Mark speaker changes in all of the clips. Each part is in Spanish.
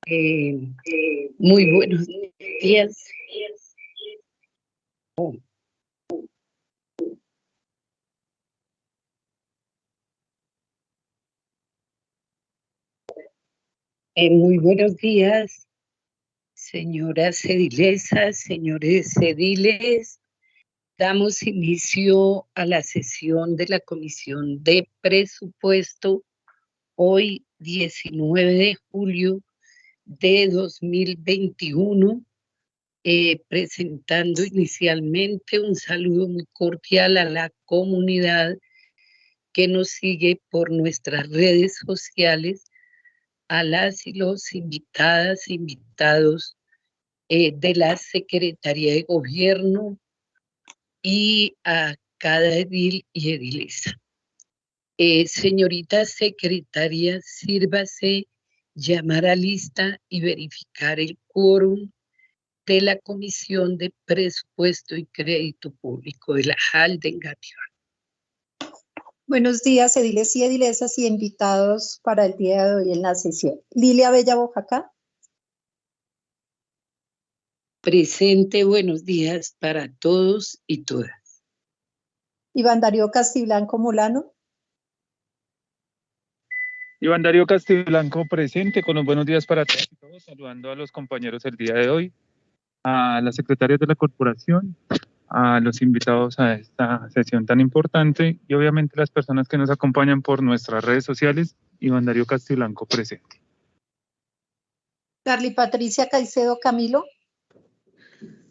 Speaker 1: Eh, Muy buenos días. Muy buenos días, señoras edilesas, señores ediles. Damos inicio a la sesión de la Comisión de Presupuesto hoy, 19 de julio de 2021, presentando inicialmente un saludo muy cordial a la comunidad que nos sigue por nuestras redes sociales, a las y los invitadas e invitados de la Secretaría de Gobierno y a cada edil y edilesa. Señorita secretaria, sírvase llamar a lista y verificar el quórum de la Comisión de Presupuesto y Crédito Público de la JAL de Engativá.
Speaker 2: Buenos días, ediles y edilesas y invitados para el día de hoy en la sesión. Lilia Bella Bojacá.
Speaker 1: Presente, buenos días para todos y todas.
Speaker 2: Iván Darío Castiblanco Molano.
Speaker 3: Iván Darío Castiblanco presente, con los buenos días para todos y todos, saludando a los compañeros el día de hoy, a las secretarias de la corporación, a los invitados a esta sesión tan importante y obviamente las personas que nos acompañan por nuestras redes sociales. Iván Darío Castiblanco presente.
Speaker 2: Carly Patricia Caicedo Camilo.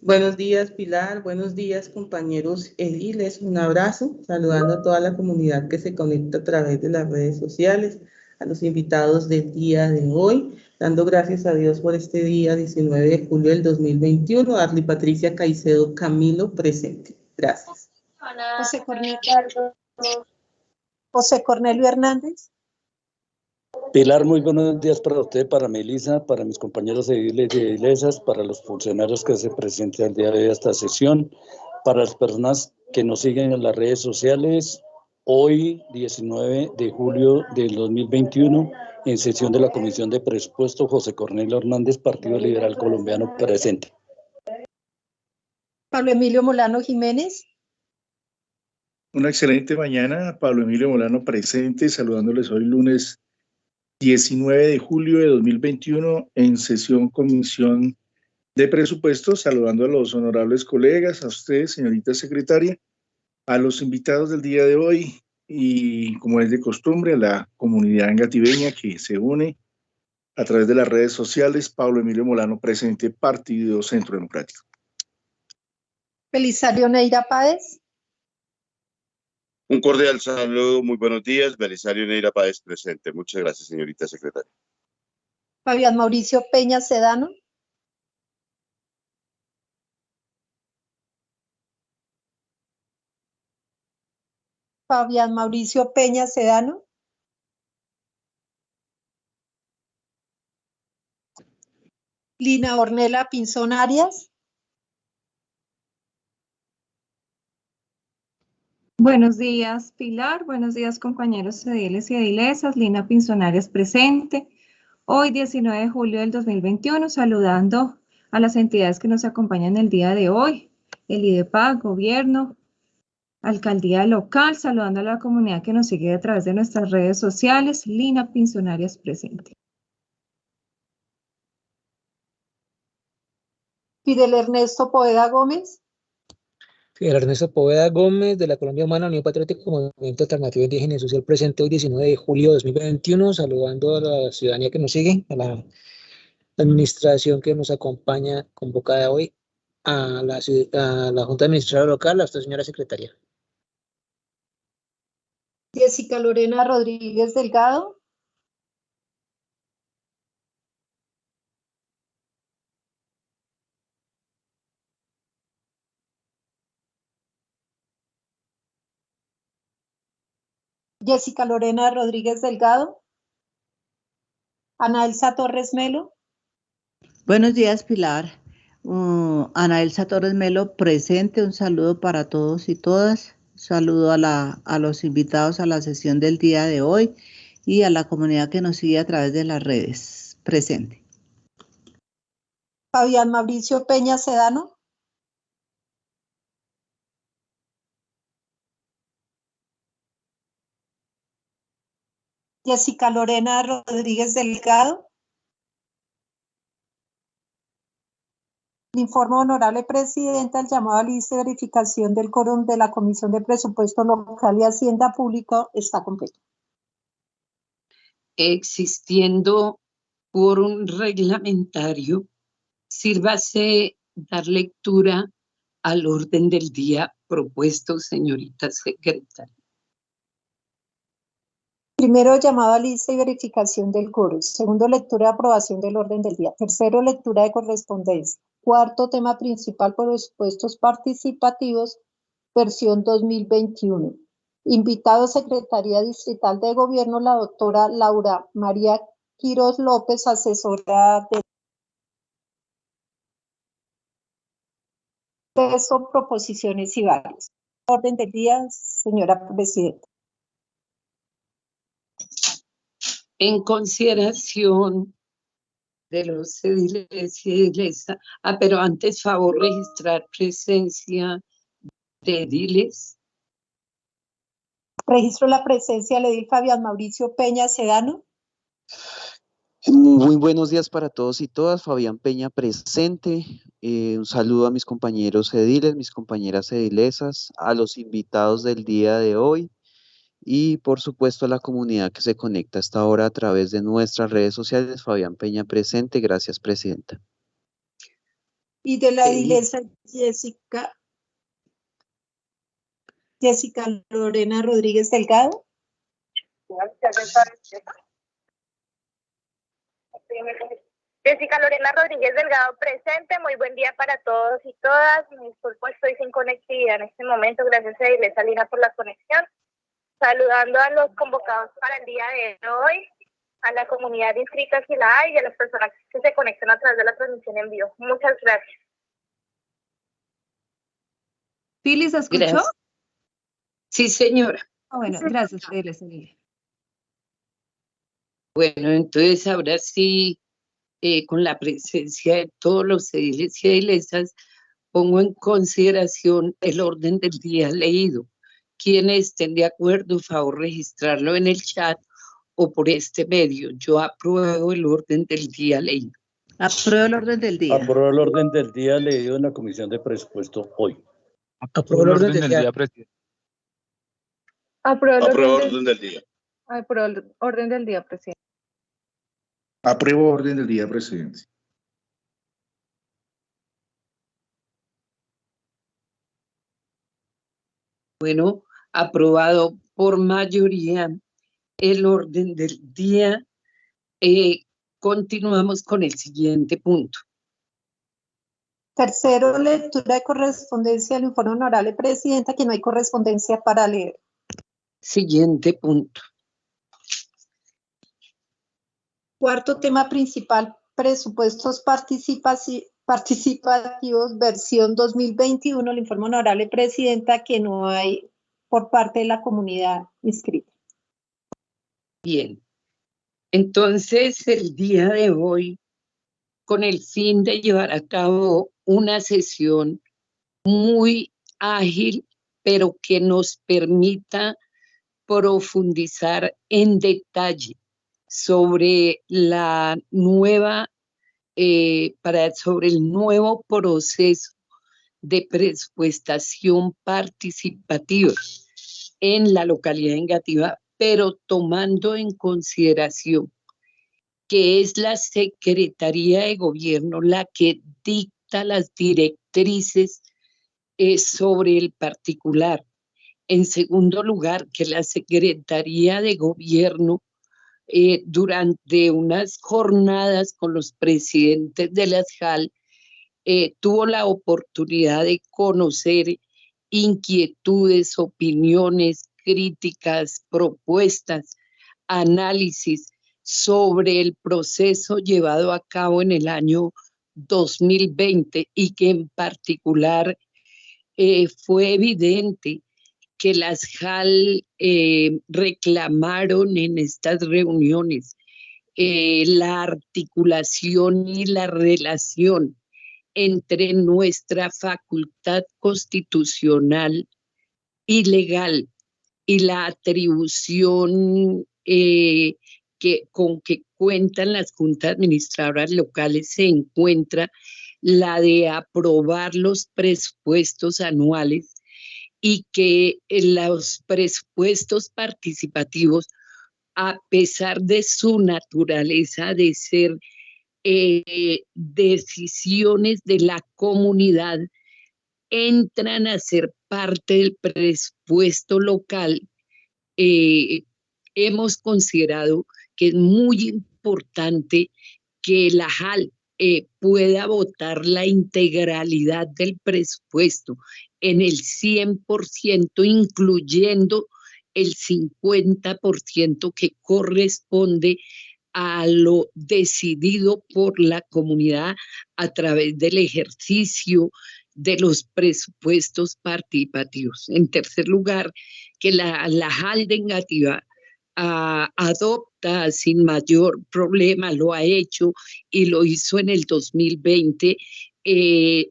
Speaker 4: Buenos días, Pilar. Buenos días, compañeros ediles. Un abrazo, saludando a toda la comunidad que se conecta a través de las redes sociales, a los invitados del día de hoy, dando gracias a Dios por este día, 19 de julio del 2021. Carly Patricia Caicedo Camilo, presente. Gracias.
Speaker 2: José Cornelio Hernández.
Speaker 5: Pilar, muy buenos días para usted, para Melissa, para mis compañeros ediles y edilesas, para los funcionarios que se presentan el día de hoy a esta sesión, para las personas que nos siguen en las redes sociales. Hoy, 19 de julio del 2021, en sesión de la Comisión de Presupuesto, José Cornelio Hernández, Partido Liberal Colombiano, presente.
Speaker 2: Pablo Emilio Molano Jiménez.
Speaker 6: Una excelente mañana, Pablo Emilio Molano presente, saludándoles hoy lunes 19 de julio de 2021 en sesión Comisión de Presupuestos, saludando a los honorables colegas, a usted, señorita secretaria, a los invitados del día de hoy y, como es de costumbre, a la comunidad engativeña que se une a través de las redes sociales. Pablo Emilio Molano presente, Partido Centro Democrático.
Speaker 2: Belisario Neira Páez.
Speaker 7: Un cordial saludo, muy buenos días. Belisario Neira Páez presente. Muchas gracias, señorita secretaria.
Speaker 2: Fabián Mauricio Peña Sedano. Fabián Mauricio Peña Sedano. Lina Ornella Pinzón Arias.
Speaker 8: Buenos días, Pilar. Buenos días, compañeros ediles y edilesas. Lina Pinzón Arias presente. Hoy, 19 de julio del 2021, saludando a las entidades que nos acompañan el día de hoy. El IDEPAC, Gobierno, Alcaldía Local, saludando a la comunidad que nos sigue a través de nuestras redes sociales. Lina Pinzón Arias presente.
Speaker 2: Fidel Ernesto Poveda Gómez.
Speaker 9: Fidel Ernesto Poveda Gómez, de la Colombia Humana, Unión Patriótica, Movimiento Alternativo Indígena y Social, presente hoy 19 de julio de 2021, saludando a la ciudadanía que nos sigue, a la administración que nos acompaña convocada hoy, a la Junta Administradora Local, a usted, señora secretaria.
Speaker 2: Jessica Lorena Rodríguez Delgado. Jessica Lorena Rodríguez Delgado. Ana Elsa Torres Melo.
Speaker 10: Buenos días, Pilar. Ana Elsa Torres Melo presente. Un saludo para todos y todas. Un saludo a los invitados a la sesión del día de hoy y a la comunidad que nos sigue a través de las redes. Presente.
Speaker 2: Fabián Mauricio Peña Sedano. Jessica Lorena Rodríguez Delgado. Le informo, honorable presidenta, el llamado a lista de verificación del quórum de la Comisión de Presupuesto Local y Hacienda Pública está completo.
Speaker 1: Existiendo quórum reglamentario, sírvase dar lectura al orden del día propuesto, señorita secretaria.
Speaker 2: Primero, llamado a lista y verificación del quórum. Segundo, lectura y aprobación del orden del día. Tercero, lectura de correspondencia. Cuarto, tema principal, presupuestos participativos, versión 2021. Invitado, Secretaría Distrital de Gobierno, la doctora Laura María Quiroz López, asesora de texto, proposiciones y varios. Orden del día, señora presidenta.
Speaker 1: En consideración de los ediles y edilesas, pero antes, favor, registrar presencia de ediles.
Speaker 2: Registro la presencia del edil Fabián Mauricio Peña Sedano.
Speaker 11: Muy buenos días para todos y todas. Fabián Peña presente. Un saludo a mis compañeros ediles, mis compañeras edilesas, a los invitados del día de hoy y por supuesto a la comunidad que se conecta a esta hora a través de nuestras redes sociales. Fabián Peña presente. Gracias, presidenta.
Speaker 2: Y de la edilesa Jessica Lorena Rodríguez Delgado.
Speaker 12: Jessica Lorena Rodríguez Delgado presente. Muy buen día para todos y todas. Me disculpo, estoy sin conectividad en este momento. Gracias a Iglesia Lina por la conexión. Saludando a los convocados para el día de hoy, a la comunidad inscrita si la hay y a las personas que se conectan a través de la transmisión en vivo. Muchas gracias.
Speaker 8: ¿Pili se escuchó?
Speaker 1: Gracias. Sí, señora.
Speaker 8: Bueno, gracias, Iglesia.
Speaker 1: Bueno, entonces ahora sí, con la presencia de todos los ediles y edilesas, pongo en consideración el orden del día leído. Quienes estén de acuerdo, favor registrarlo en el chat o por este medio. Yo apruebo el orden del día leído.
Speaker 10: Apruebo el orden del día.
Speaker 5: Apruebo el orden del día leído en la Comisión de Presupuesto hoy.
Speaker 9: Apruebo el orden del día,
Speaker 3: presidente.
Speaker 12: Apruebo el
Speaker 7: orden del día.
Speaker 12: Apruebo el orden del día, presidente.
Speaker 6: Apruebo orden del día, presidente.
Speaker 1: Bueno, aprobado por mayoría el orden del día. Continuamos con el siguiente punto.
Speaker 2: Tercero, lectura de correspondencia del informe honorable presidenta, que no hay correspondencia para leer.
Speaker 1: Siguiente punto.
Speaker 2: Cuarto tema principal, presupuestos participativos, versión 2021, el informe honorable presidenta, que no hay por parte de la comunidad inscrita.
Speaker 1: Bien. Entonces, el día de hoy, con el fin de llevar a cabo una sesión muy ágil, pero que nos permita profundizar en detalle sobre la nueva, sobre el nuevo proceso de presupuestación participativa en la localidad de Engativá, pero tomando en consideración que es la Secretaría de Gobierno la que dicta las directrices sobre el particular. En segundo lugar, que la Secretaría de Gobierno, durante unas jornadas con los presidentes de las JAL, tuvo la oportunidad de conocer inquietudes, opiniones, críticas, propuestas, análisis sobre el proceso llevado a cabo en el año 2020 y que en particular fue evidente que las JAL reclamaron en estas reuniones la articulación y la relación entre nuestra facultad constitucional y legal y la atribución con que cuentan las juntas administradoras locales se encuentra la de aprobar los presupuestos anuales y que los presupuestos participativos, a pesar de su naturaleza de ser decisiones de la comunidad, entran a ser parte del presupuesto local. Hemos considerado que es muy importante que la JAL pueda votar la integralidad del presupuesto en el 100%, incluyendo el 50% que corresponde a lo decidido por la comunidad a través del ejercicio de los presupuestos participativos. En tercer lugar, que la JAL vengativa adopta sin mayor problema, lo ha hecho y lo hizo en el 2020,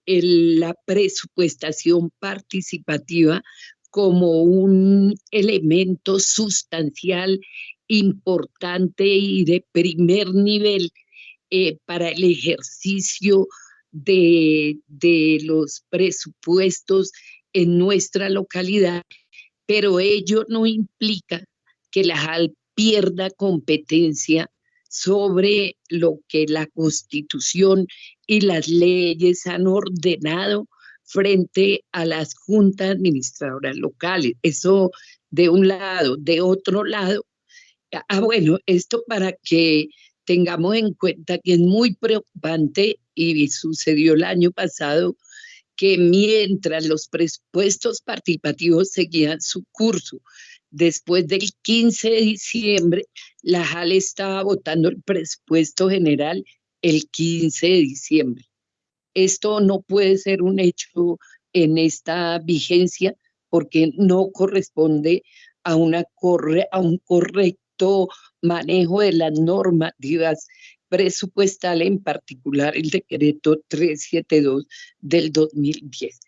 Speaker 1: la presupuestación participativa como un elemento sustancial, importante y de primer nivel para el ejercicio de los presupuestos en nuestra localidad, pero ello no implica que la JAL pierda competencia sobre lo que la Constitución y las leyes han ordenado frente a las juntas administradoras locales. Eso de un lado. De otro lado, bueno, esto para que tengamos en cuenta que es muy preocupante y sucedió el año pasado que mientras los presupuestos participativos seguían su curso, después del 15 de diciembre, la JAL estaba votando el presupuesto general el 15 de diciembre. Esto no puede ser un hecho en esta vigencia porque no corresponde a un correcto manejo de las normativas presupuestales, en particular el decreto 372 del 2010.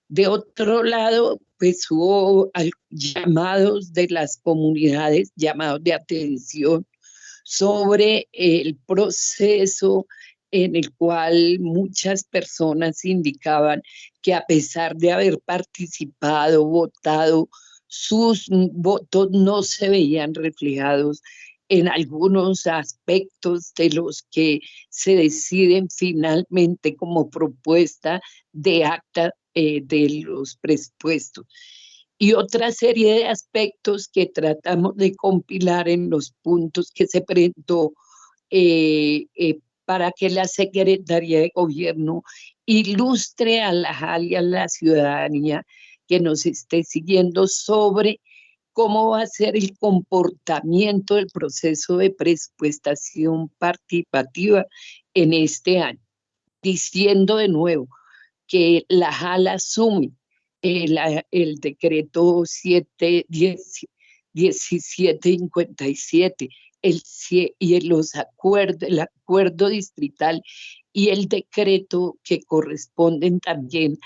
Speaker 1: De otro lado, pues hubo llamados de las comunidades, llamados de atención sobre el proceso en el cual muchas personas indicaban que a pesar de haber participado, votado, sus votos no se veían reflejados en algunos aspectos de los que se deciden finalmente como propuesta de acta de los presupuestos. Y otra serie de aspectos que tratamos de compilar en los puntos que se presentó para que la Secretaría de Gobierno ilustre a la JAL y a la ciudadanía que nos esté siguiendo sobre cómo va a ser el comportamiento del proceso de presupuestación participativa en este año. Diciendo de nuevo que la JAL asume el decreto 1757 y el acuerdo distrital y el decreto que corresponden también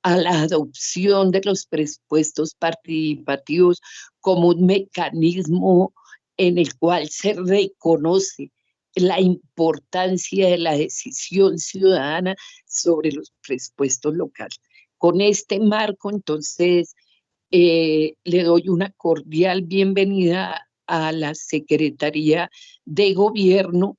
Speaker 1: a la adopción de los presupuestos participativos como un mecanismo en el cual se reconoce la importancia de la decisión ciudadana sobre los presupuestos locales. Con este marco, entonces, le doy una cordial bienvenida a la Secretaría de Gobierno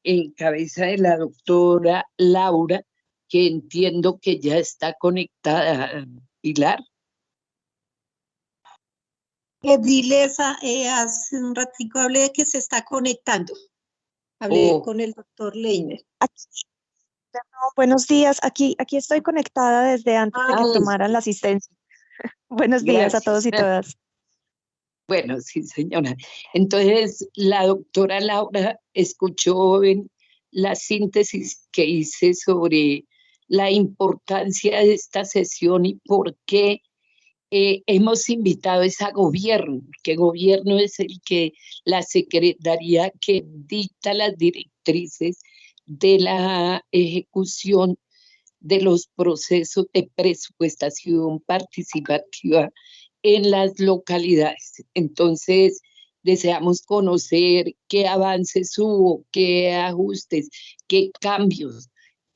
Speaker 1: en cabeza de la doctora Laura, que entiendo que ya está conectada. Pilar.
Speaker 2: Edilesa, hace un ratico hablé de que se está conectando. Hablé con el doctor Leiner.
Speaker 13: Buenos días, aquí estoy conectada desde antes de que tomaran la asistencia. Buenos días a todos y todas.
Speaker 1: Bueno, sí, señora. Entonces, la doctora Laura escuchó en la síntesis que hice sobre la importancia de esta sesión y por qué hemos invitado a gobierno, que gobierno es la secretaría que dicta las directrices de la ejecución de los procesos de presupuestación participativa en las localidades. Entonces, deseamos conocer qué avances hubo, qué ajustes, qué cambios,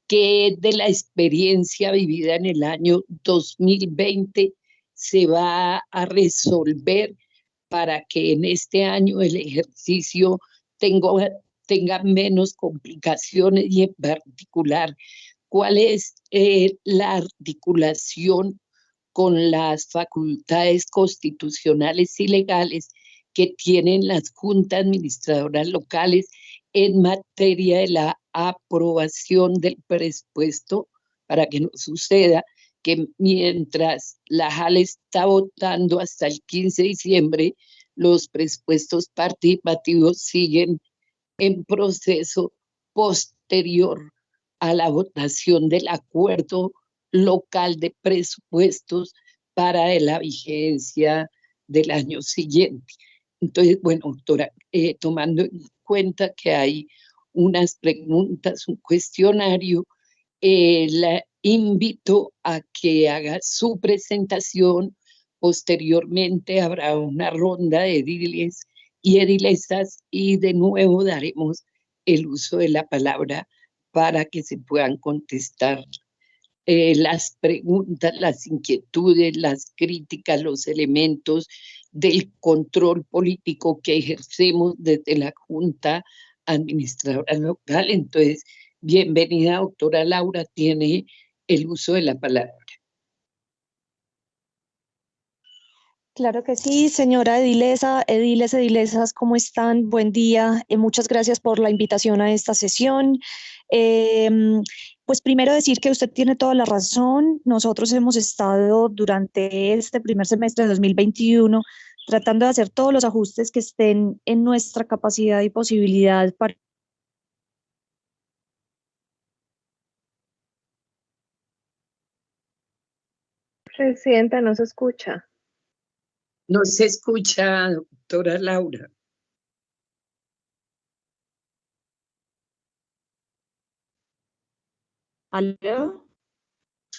Speaker 1: qué de la experiencia vivida en el año 2020 se va a resolver para que en este año el ejercicio tenga menos complicaciones y en particular cuál es la articulación con las facultades constitucionales y legales que tienen las juntas administradoras locales en materia de la aprobación del presupuesto, para que no suceda que mientras la JAL está votando hasta el 15 de diciembre, los presupuestos participativos siguen en proceso posterior a la votación del acuerdo local de presupuestos para la vigencia del año siguiente. Entonces, bueno, doctora, tomando en cuenta que hay unas preguntas, un cuestionario, la invito a que haga su presentación. Posteriormente habrá una ronda de ediles y edilesas y de nuevo daremos el uso de la palabra para que se puedan contestar las preguntas, las inquietudes, las críticas, los elementos del control político que ejercemos desde la Junta Administradora Local. Entonces, bienvenida, doctora Laura, tiene el uso de la palabra.
Speaker 13: Claro que sí, señora edilesa, ediles, edilesas, ¿cómo están? Buen día. Muchas gracias por la invitación a esta sesión. Pues primero decir que usted tiene toda la razón. Nosotros hemos estado durante este primer semestre de 2021 tratando de hacer todos los ajustes que estén en nuestra capacidad y posibilidad para
Speaker 8: Presidenta, no se escucha.
Speaker 1: No se escucha, doctora Laura.
Speaker 13: ¿Aló?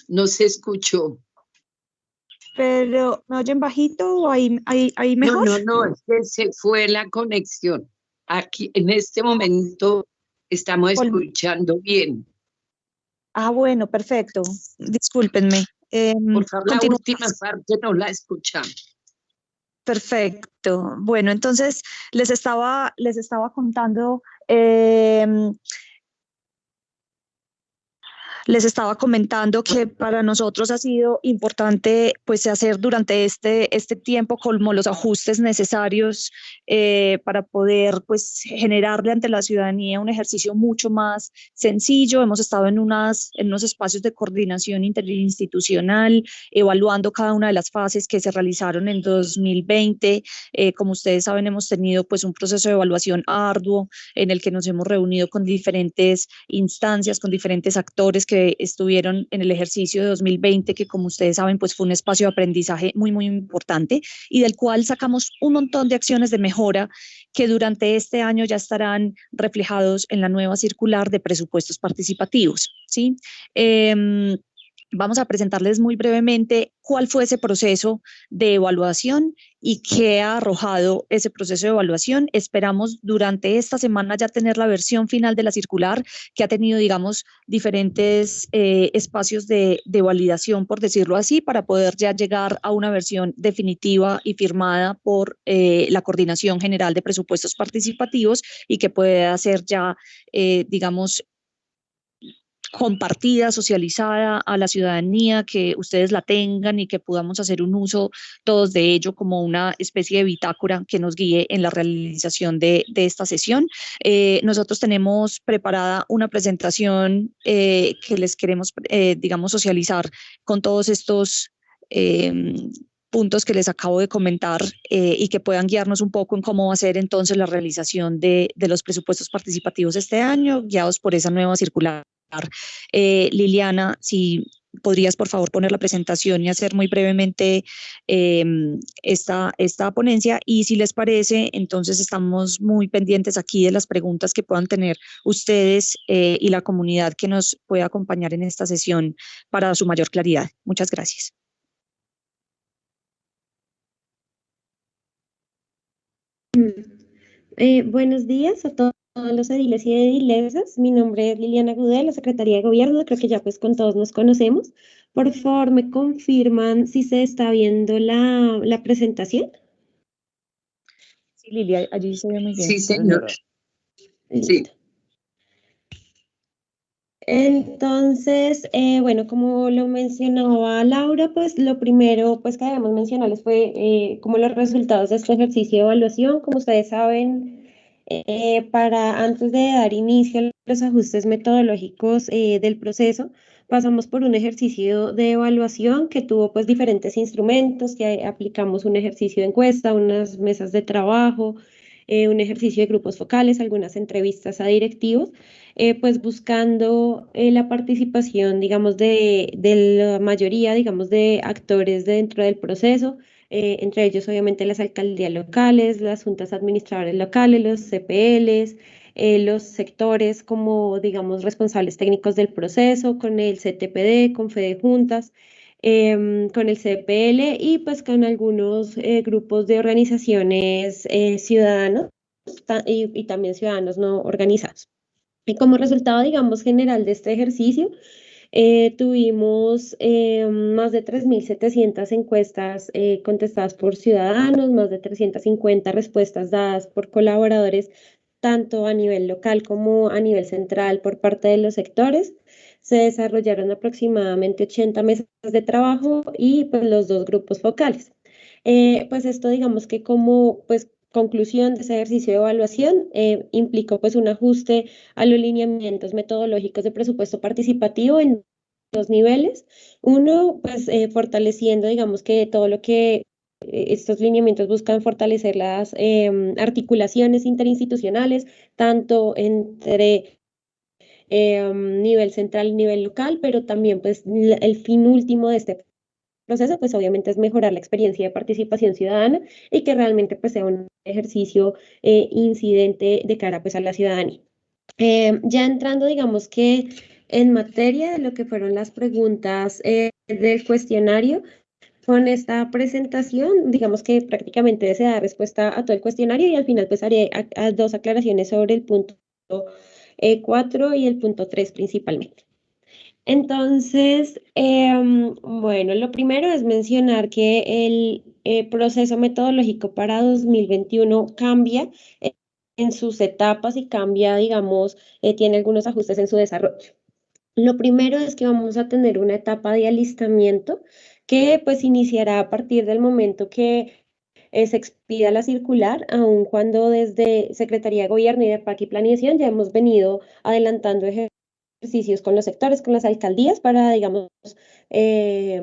Speaker 1: No se escuchó.
Speaker 13: Pero, ¿me oyen bajito o ahí mejor?
Speaker 1: No, es que se fue la conexión. Aquí, en este momento, estamos escuchando bien.
Speaker 13: Ah, bueno, perfecto. Discúlpenme.
Speaker 1: Por favor, la última parte no la escuchamos.
Speaker 13: Perfecto. Bueno, entonces les estaba contando, les estaba comentando que para nosotros ha sido importante pues hacer durante este tiempo como los ajustes necesarios para poder pues generarle ante la ciudadanía un ejercicio mucho más sencillo. Hemos estado en unos espacios de coordinación interinstitucional, evaluando cada una de las fases que se realizaron en 2020. Como ustedes saben, hemos tenido pues un proceso de evaluación arduo en el que nos hemos reunido con diferentes instancias, con diferentes actores que estuvieron en el ejercicio de 2020, que como ustedes saben, pues fue un espacio de aprendizaje muy, muy importante y del cual sacamos un montón de acciones de mejora que durante este año ya estarán reflejados en la nueva circular de presupuestos participativos, ¿sí? Vamos a presentarles muy brevemente cuál fue ese proceso de evaluación y qué ha arrojado ese proceso de evaluación. Esperamos durante esta semana ya tener la versión final de la circular, que ha tenido, digamos, diferentes espacios de validación, por decirlo así, para poder ya llegar a una versión definitiva y firmada por la Coordinación General de Presupuestos Participativos y que pueda ser ya, digamos, compartida, socializada a la ciudadanía, que ustedes la tengan y que podamos hacer un uso todos de ello como una especie de bitácora que nos guíe en la realización de esta sesión. Nosotros tenemos preparada una presentación que les queremos, digamos, socializar con todos estos puntos que les acabo de comentar y que puedan guiarnos un poco en cómo va a ser entonces la realización de los presupuestos participativos este año, guiados por esa nueva circular. Liliana, si podrías por favor poner la presentación y hacer muy brevemente esta ponencia, y si les parece, entonces estamos muy pendientes aquí de las preguntas que puedan tener ustedes y la comunidad que nos pueda acompañar en esta sesión para su mayor claridad. Muchas gracias.
Speaker 14: Buenos días a todos los ediles y edilesas. Mi nombre es Liliana Gudé, de la Secretaría de Gobierno. Creo que ya pues con todos nos conocemos. Por favor, ¿me confirman si se está viendo la presentación?
Speaker 13: Sí, Lilia, allí se ve muy bien.
Speaker 1: Sí, señor. Sí.
Speaker 14: Entonces, bueno, como lo mencionaba Laura, pues lo primero pues que debemos mencionarles fue como los resultados de este ejercicio de evaluación. Como ustedes saben, para antes de dar inicio a los ajustes metodológicos del proceso, pasamos por un ejercicio de evaluación que tuvo pues diferentes instrumentos, que aplicamos un ejercicio de encuesta, unas mesas de trabajo, un ejercicio de grupos focales, algunas entrevistas a directivos, pues buscando la participación, digamos, de la mayoría, digamos, de actores dentro del proceso, entre ellos obviamente las alcaldías locales, las juntas administradoras locales, los CPLs, los sectores como, digamos, responsables técnicos del proceso, con el CTPD, con FEDEJuntas, con el CPL y pues con algunos grupos de organizaciones ciudadanos y también ciudadanos no organizados. Y como resultado, digamos, general de este ejercicio, tuvimos más de 3.700 encuestas contestadas por ciudadanos, más de 350 respuestas dadas por colaboradores, tanto a nivel local como a nivel central por parte de los sectores. Se desarrollaron aproximadamente 80 mesas de trabajo y pues los 2 grupos focales. Pues esto digamos que como pues conclusión de ese ejercicio de evaluación implicó pues un ajuste a los lineamientos metodológicos de presupuesto participativo en 2 niveles. Uno, pues fortaleciendo digamos que todo lo que estos lineamientos buscan fortalecer las articulaciones interinstitucionales, tanto entre nivel central y nivel local, pero también pues el fin último de este proceso pues obviamente es mejorar la experiencia de participación ciudadana y que realmente pues sea un ejercicio incidente de cara pues a la ciudadanía. Ya entrando digamos que en materia de lo que fueron las preguntas del cuestionario, con esta presentación, digamos que prácticamente se da respuesta a todo el cuestionario y al final pues haré 2 aclaraciones sobre el punto 4 y el punto 3 principalmente. Entonces, bueno, lo primero es mencionar que el proceso metodológico para 2021 cambia en sus etapas y cambia, digamos, tiene algunos ajustes en su desarrollo. Lo primero es que vamos a tener una etapa de alistamiento que pues iniciará a partir del momento que se expida la circular, aun cuando desde Secretaría de Gobierno y de PAC y Planeación ya hemos venido adelantando ejercicios con los sectores, con las alcaldías, para, digamos, que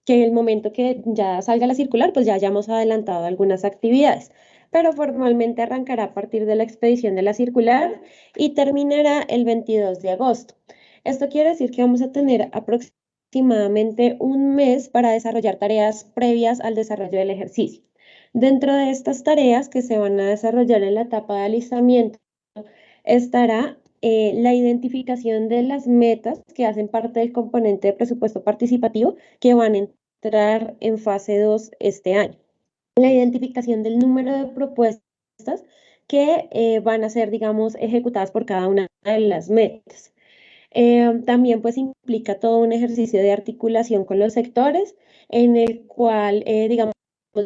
Speaker 14: en el momento que ya salga la circular, pues ya hayamos adelantado algunas actividades. Pero formalmente arrancará a partir de la expedición de la circular y terminará el 22 de agosto. Esto quiere decir que vamos a tener aproximadamente un mes para desarrollar tareas previas al desarrollo del ejercicio. Dentro de estas tareas que se van a desarrollar en la etapa de alistamiento estará la identificación de las metas que hacen parte del componente de presupuesto participativo que van a entrar en fase 2 este año. La identificación del número de propuestas que van a ser, digamos, ejecutadas por cada una de las metas. También pues implica todo un ejercicio de articulación con los sectores en el cual, digamos,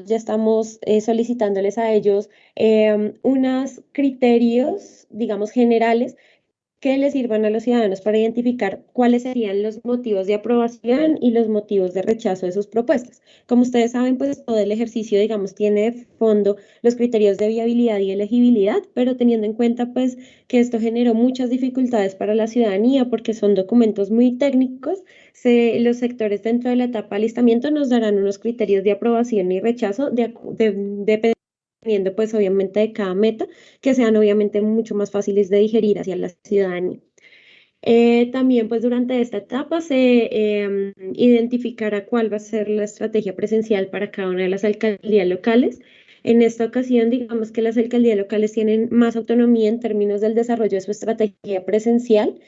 Speaker 14: ya estamos solicitándoles a ellos unos criterios, digamos, generales que les sirvan a los ciudadanos para identificar cuáles serían los motivos de aprobación y los motivos de rechazo de sus propuestas. Como ustedes saben, pues todo el ejercicio, digamos, tiene de fondo los criterios de viabilidad y elegibilidad, pero teniendo en cuenta, pues, que esto generó muchas dificultades para la ciudadanía porque son documentos muy técnicos, los sectores dentro de la etapa de alistamiento nos darán unos criterios de aprobación y rechazo dependiendo pues obviamente de cada meta, que sean obviamente mucho más fáciles de digerir hacia la ciudadanía. También pues durante esta etapa se identificará cuál va a ser la estrategia presencial para cada una de las alcaldías locales. En esta ocasión, digamos que las alcaldías locales tienen más autonomía en términos del desarrollo de su estrategia presencial.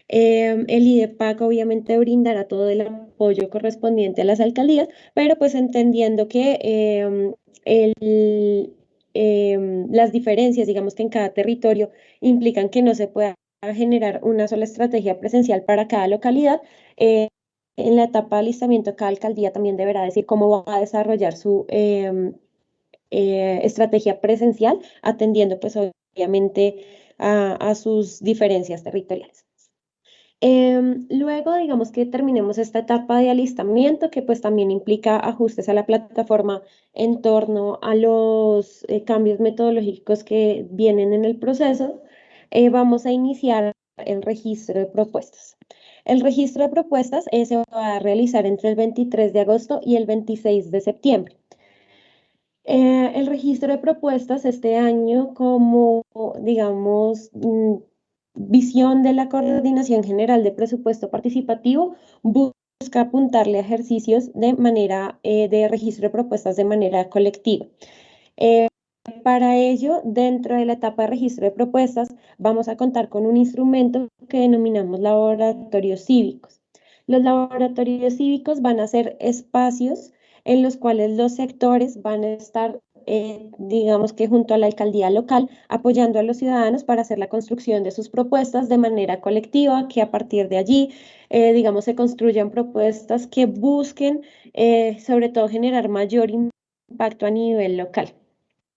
Speaker 14: El IDEPAC obviamente brindará todo el apoyo correspondiente a las alcaldías, pero pues entendiendo que las diferencias, digamos que en cada territorio implican que no se pueda generar una sola estrategia presencial para cada localidad. En la etapa de alistamiento, cada alcaldía también deberá decir cómo va a desarrollar su estrategia presencial, atendiendo pues obviamente a sus diferencias territoriales. Luego, digamos que terminemos esta etapa de alistamiento, que pues también implica ajustes a la plataforma en torno a los cambios metodológicos que vienen en el proceso. Vamos a iniciar el registro de propuestas. El registro de propuestas se va a realizar entre el 23 de agosto y el 26 de septiembre. El registro de propuestas este año, como digamos, visión de la Coordinación General de Presupuesto Participativo, busca apuntarle a ejercicios de manera de registro de propuestas de manera colectiva. Para ello, dentro de la etapa de registro de propuestas, vamos a contar con un instrumento que denominamos laboratorios cívicos. Los laboratorios cívicos van a ser espacios en los cuales los sectores van a estar, digamos que junto a la alcaldía local, apoyando a los ciudadanos para hacer la construcción de sus propuestas de manera colectiva, que a partir de allí, digamos, se construyan propuestas que busquen, sobre todo, generar mayor impacto a nivel local.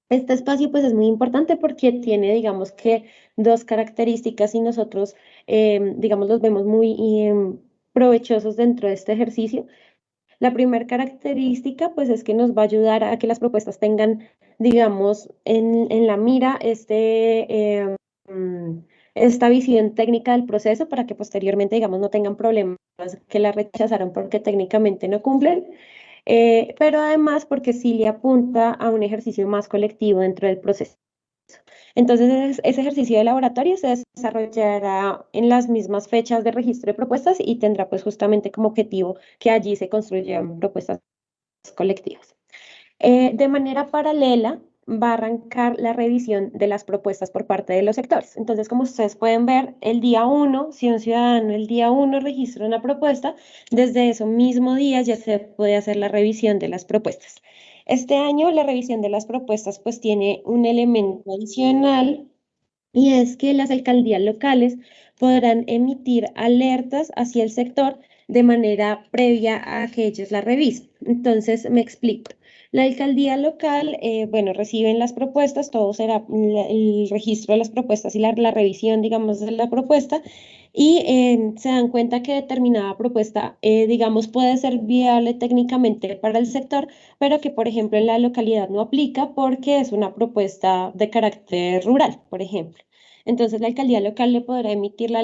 Speaker 14: Este espacio pues es muy importante porque tiene, digamos que, dos características y nosotros, digamos, los vemos muy provechosos dentro de este ejercicio. La primera característica pues es que nos va a ayudar a que las propuestas tengan, digamos, en la mira esta visión técnica del proceso para que posteriormente, digamos, no tengan problemas que la rechazaron porque técnicamente no cumplen. Pero además porque sí le apunta a un ejercicio más colectivo dentro del proceso. Entonces, ese ejercicio de laboratorio se desarrollará en las mismas fechas de registro de propuestas y tendrá pues justamente como objetivo que allí se construyan propuestas colectivas. De manera paralela, va a arrancar la revisión de las propuestas por parte de los sectores. Entonces, como ustedes pueden ver, el día 1, si un ciudadano el día 1 registra una propuesta, desde ese mismo día ya se puede hacer la revisión de las propuestas. Este año la revisión de las propuestas pues tiene un elemento adicional y es que las alcaldías locales podrán emitir alertas hacia el sector de manera previa a que ellos la revisen. Entonces, me explico. La alcaldía local, bueno, reciben las propuestas, todo será el registro de las propuestas y la revisión, digamos, de la propuesta, y se dan cuenta que determinada propuesta, digamos, puede ser viable técnicamente para el sector, pero que, por ejemplo, en la localidad no aplica porque es una propuesta de carácter rural, por ejemplo. Entonces, la alcaldía local le podrá emitir la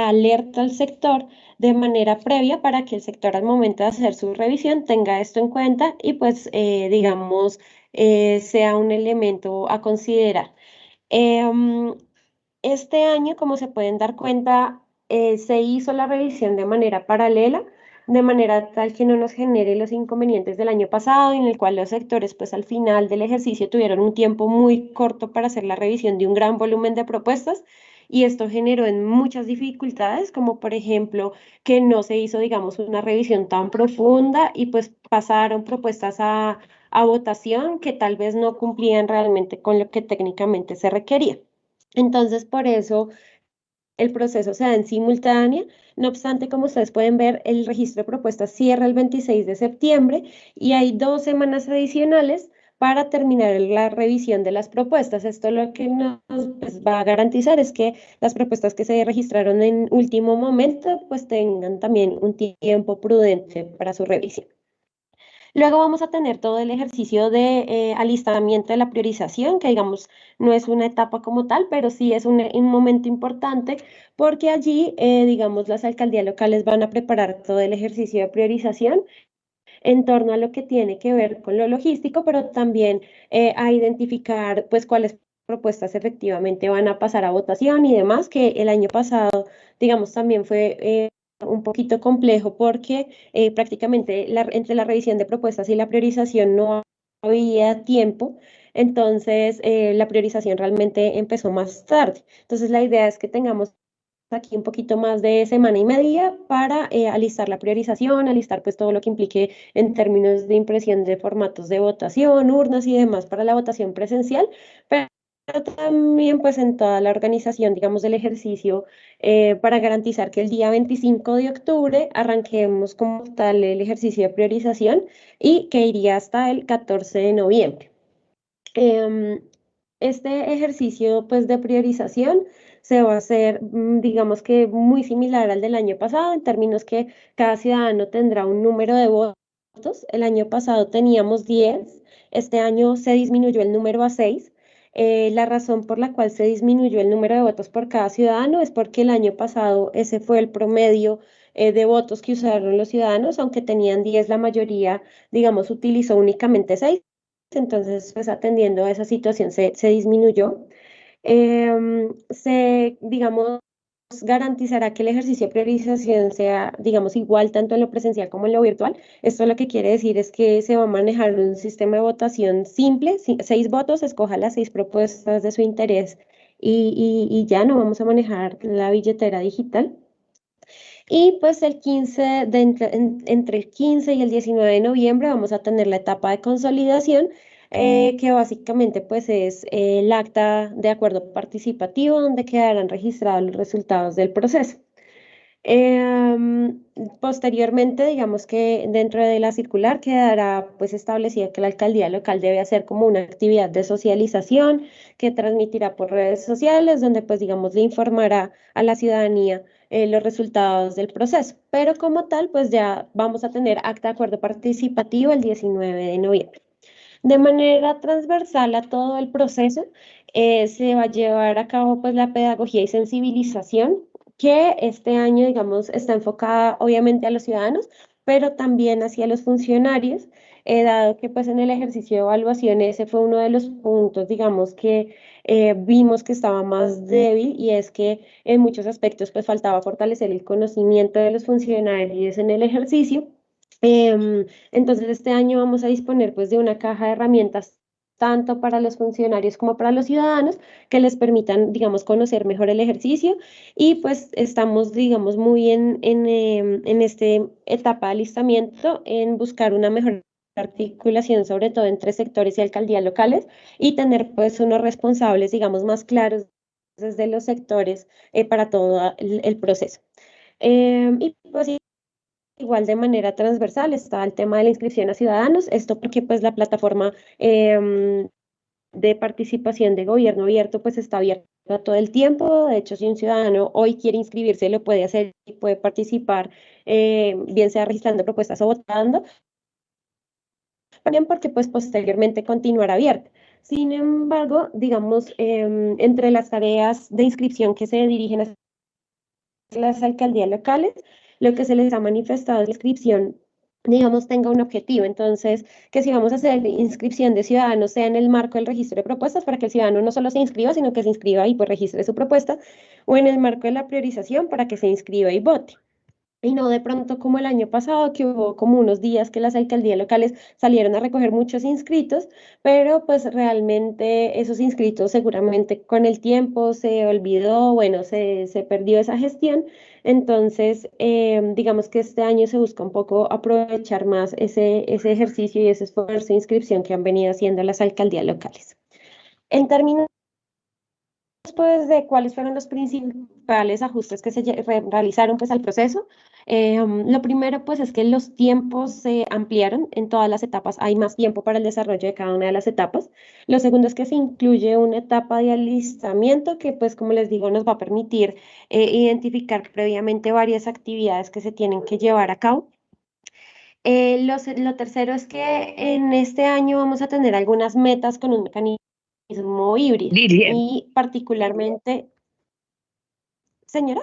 Speaker 14: alerta al sector de manera previa para que el sector al momento de hacer su revisión tenga esto en cuenta y pues, digamos, sea un elemento a considerar. Este año, como se pueden dar cuenta, se hizo la revisión de manera paralela, de manera tal que no nos genere los inconvenientes del año pasado, en el cual los sectores, pues al final del ejercicio tuvieron un tiempo muy corto para hacer la revisión de un gran volumen de propuestas, y esto generó en muchas dificultades, como por ejemplo que no se hizo, digamos, una revisión tan profunda y pues pasaron propuestas a votación que tal vez no cumplían realmente con lo que técnicamente se requería. Entonces, por eso el proceso se da en simultánea. No obstante, como ustedes pueden ver, el registro de propuestas cierra el 26 de septiembre y hay 2 semanas adicionales para terminar la revisión de las propuestas. Esto lo que nos va a garantizar es que las propuestas que se registraron en último momento pues tengan también un tiempo prudente para su revisión. Luego vamos a tener todo el ejercicio de alistamiento de la priorización, que digamos no es una etapa como tal, pero sí es un momento importante porque allí, digamos, las alcaldías locales van a preparar todo el ejercicio de priorización en torno a lo que tiene que ver con lo logístico, pero también a identificar pues cuáles propuestas efectivamente van a pasar a votación y demás, que el año pasado, digamos, también fue un poquito complejo porque prácticamente entre la revisión de propuestas y la priorización no había tiempo. Entonces, la priorización realmente empezó más tarde. Entonces, la idea es que tengamos aquí un poquito más de semana y media para alistar la priorización, alistar pues todo lo que implique en términos de impresión de formatos de votación, urnas y demás para la votación presencial, pero también pues en toda la organización, digamos, del ejercicio para garantizar que el día 25 de octubre arranquemos como tal el ejercicio de priorización y que iría hasta el 14 de noviembre. Este ejercicio pues de priorización se va a hacer, digamos que muy similar al del año pasado, en términos que cada ciudadano tendrá un número de votos. El año pasado teníamos 10, este año se disminuyó el número a 6. La razón por la cual se disminuyó el número de votos por cada ciudadano es porque el año pasado ese fue el promedio de votos que usaron los ciudadanos, aunque tenían 10, la mayoría, digamos, utilizó únicamente 6. Entonces, pues atendiendo a esa situación se disminuyó. Digamos, garantizará que el ejercicio de priorización sea, digamos, igual tanto en lo presencial como en lo virtual. Esto lo que quiere decir es que se va a manejar un sistema de votación simple, 6 votos, escoja las 6 propuestas de su interés y ya no vamos a manejar la billetera digital. Y pues el 15 entre el 15 y el 19 de noviembre vamos a tener la etapa de consolidación, que básicamente pues es el acta de acuerdo participativo donde quedarán registrados los resultados del proceso. Posteriormente, digamos que dentro de la circular quedará pues establecido que la alcaldía local debe hacer como una actividad de socialización que transmitirá por redes sociales, donde pues digamos le informará a la ciudadanía los resultados del proceso. Pero como tal, pues ya vamos a tener acta de acuerdo participativo el 19 de noviembre. De manera transversal a todo el proceso, se va a llevar a cabo pues la pedagogía y sensibilización, que este año, digamos, está enfocada obviamente a los ciudadanos, pero también hacia los funcionarios, dado que pues en el ejercicio de evaluación ese fue uno de los puntos, digamos, que vimos que estaba más débil, y es que en muchos aspectos pues faltaba fortalecer el conocimiento de los funcionarios en el ejercicio. Entonces este año vamos a disponer pues de una caja de herramientas tanto para los funcionarios como para los ciudadanos, que les permitan, digamos, conocer mejor el ejercicio, y pues estamos, digamos, muy en esta etapa de alistamiento en buscar una mejor articulación, sobre todo entre sectores y alcaldías locales, y tener pues unos responsables, digamos, más claros desde los sectores para todo el proceso. Y pues igual de manera transversal está el tema de la inscripción a ciudadanos, esto porque pues la plataforma de participación de gobierno abierto pues está abierta todo el tiempo. De hecho, si un ciudadano hoy quiere inscribirse, lo puede hacer y puede participar, bien sea registrando propuestas o votando, también porque pues posteriormente continuará abierta. Sin embargo, digamos, entre las tareas de inscripción que se dirigen a las alcaldías locales, lo que se les ha manifestado es que la inscripción, digamos, tenga un objetivo. Entonces, que si vamos a hacer inscripción de ciudadanos, sea en el marco del registro de propuestas, para que el ciudadano no solo se inscriba, sino que se inscriba y pues registre su propuesta, o en el marco de la priorización, para que se inscriba y vote. Y no de pronto como el año pasado, que hubo como unos días que las alcaldías locales salieron a recoger muchos inscritos, pero pues realmente esos inscritos seguramente con el tiempo se olvidó, bueno, se perdió esa gestión. Entonces, digamos que este año se busca un poco aprovechar más ese ejercicio y ese esfuerzo de inscripción que han venido haciendo las alcaldías locales. En términos pues de cuáles fueron los principales ajustes que se realizaron pues al proceso. Lo primero pues es que los tiempos se ampliaron en todas las etapas, hay más tiempo para el desarrollo de cada una de las etapas. Lo segundo es que se incluye una etapa de alistamiento que pues como les digo nos va a permitir identificar previamente varias actividades que se tienen que llevar a cabo. Lo tercero es que en este año vamos a tener algunas metas con un mecanismo híbrido.
Speaker 1: Lilian.
Speaker 14: Y particularmente, señora.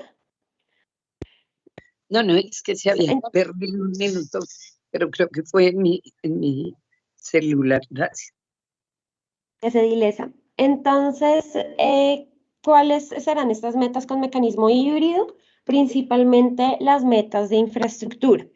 Speaker 1: No, es que se había perdido un minuto, pero creo que fue en mi celular. Gracias.
Speaker 14: Edilesa. Entonces, ¿cuáles serán estas metas con mecanismo híbrido? Principalmente las metas de infraestructura.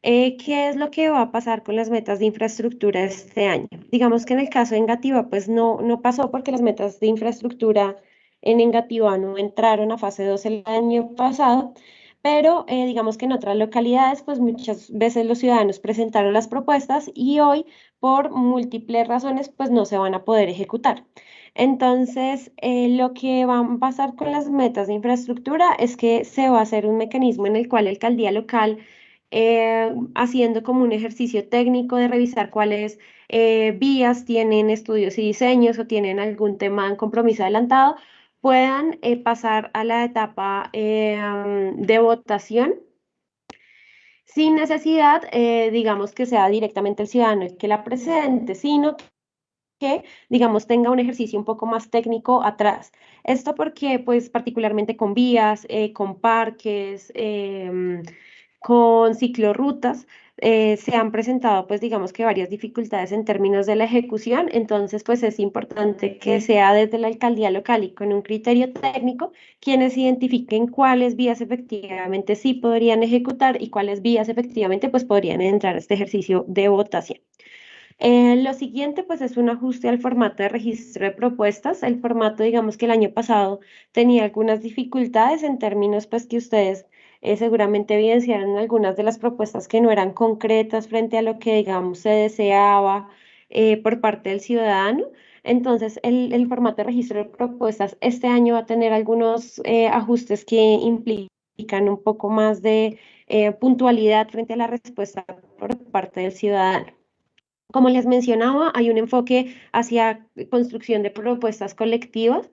Speaker 14: ¿Qué es lo que va a pasar con las metas de infraestructura este año? Digamos que en el caso de Engativá, pues no pasó porque las metas de infraestructura en Engativá no entraron a fase 2 el año pasado, pero digamos que en otras localidades, pues muchas veces los ciudadanos presentaron las propuestas y hoy, por múltiples razones, pues no se van a poder ejecutar. Entonces, lo que va a pasar con las metas de infraestructura es que se va a hacer un mecanismo en el cual la alcaldía local, haciendo como un ejercicio técnico de revisar cuáles vías tienen estudios y diseños o tienen algún tema en compromiso adelantado, puedan pasar a la etapa de votación sin necesidad, digamos, que sea directamente el ciudadano el que la presente, sino que, digamos, tenga un ejercicio un poco más técnico atrás. Esto porque, pues, particularmente con vías, con parques, con ciclorrutas, se han presentado, pues, digamos que varias dificultades en términos de la ejecución, entonces, pues, es importante que sea desde la alcaldía local y con un criterio técnico quienes identifiquen cuáles vías efectivamente sí podrían ejecutar y cuáles vías efectivamente, pues, podrían entrar a este ejercicio de votación. Lo siguiente, pues, es un ajuste al formato de registro de propuestas. El formato, digamos que el año pasado tenía algunas dificultades en términos, pues, que ustedes seguramente evidenciaron algunas de las propuestas que no eran concretas frente a lo que, digamos, se deseaba por parte del ciudadano. Entonces, el formato de registro de propuestas este año va a tener algunos ajustes que implican un poco más de puntualidad frente a la respuesta por parte del ciudadano. Como les mencionaba, hay un enfoque hacia construcción de propuestas colectivas,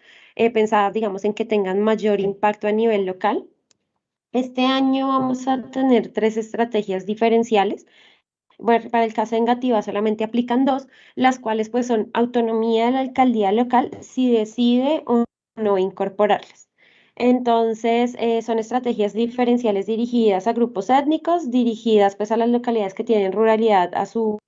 Speaker 14: pensadas, digamos, en que tengan mayor impacto a nivel local. Este año vamos a tener 3 estrategias diferenciales. Bueno, para el caso de Engativá solamente aplican 2, las cuales pues son autonomía de la alcaldía local si decide o no incorporarlas. Entonces, son estrategias diferenciales dirigidas a grupos étnicos, dirigidas pues a las localidades que tienen ruralidad, a su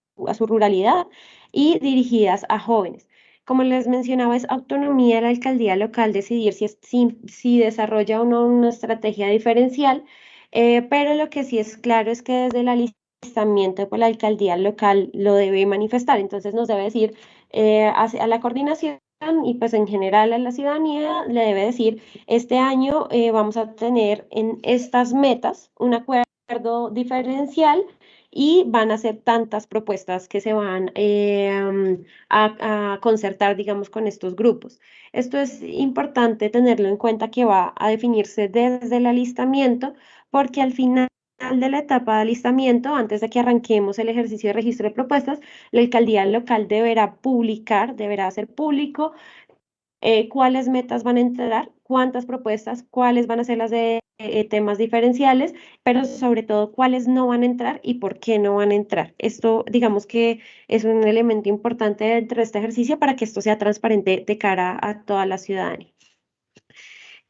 Speaker 14: ruralidad, y dirigidas a jóvenes. Como les mencionaba, es autonomía de la alcaldía local decidir si desarrolla o no una estrategia diferencial, pero lo que sí es claro es que desde la listamiento por la alcaldía local lo debe manifestar, entonces nos debe decir a la coordinación y pues en general a la ciudadanía le debe decir, este año vamos a tener en estas metas un acuerdo diferencial y van a ser tantas propuestas que se van a concertar, digamos, con estos grupos. Esto es importante tenerlo en cuenta que va a definirse desde el alistamiento, porque al final de la etapa de alistamiento, antes de que arranquemos el ejercicio de registro de propuestas, la alcaldía local deberá hacer público cuáles metas van a entrar, cuántas propuestas, cuáles van a ser las de temas diferenciales, pero sobre todo cuáles no van a entrar y por qué no van a entrar. Esto, digamos que es un elemento importante dentro de este ejercicio para que esto sea transparente de cara a toda la ciudadanía.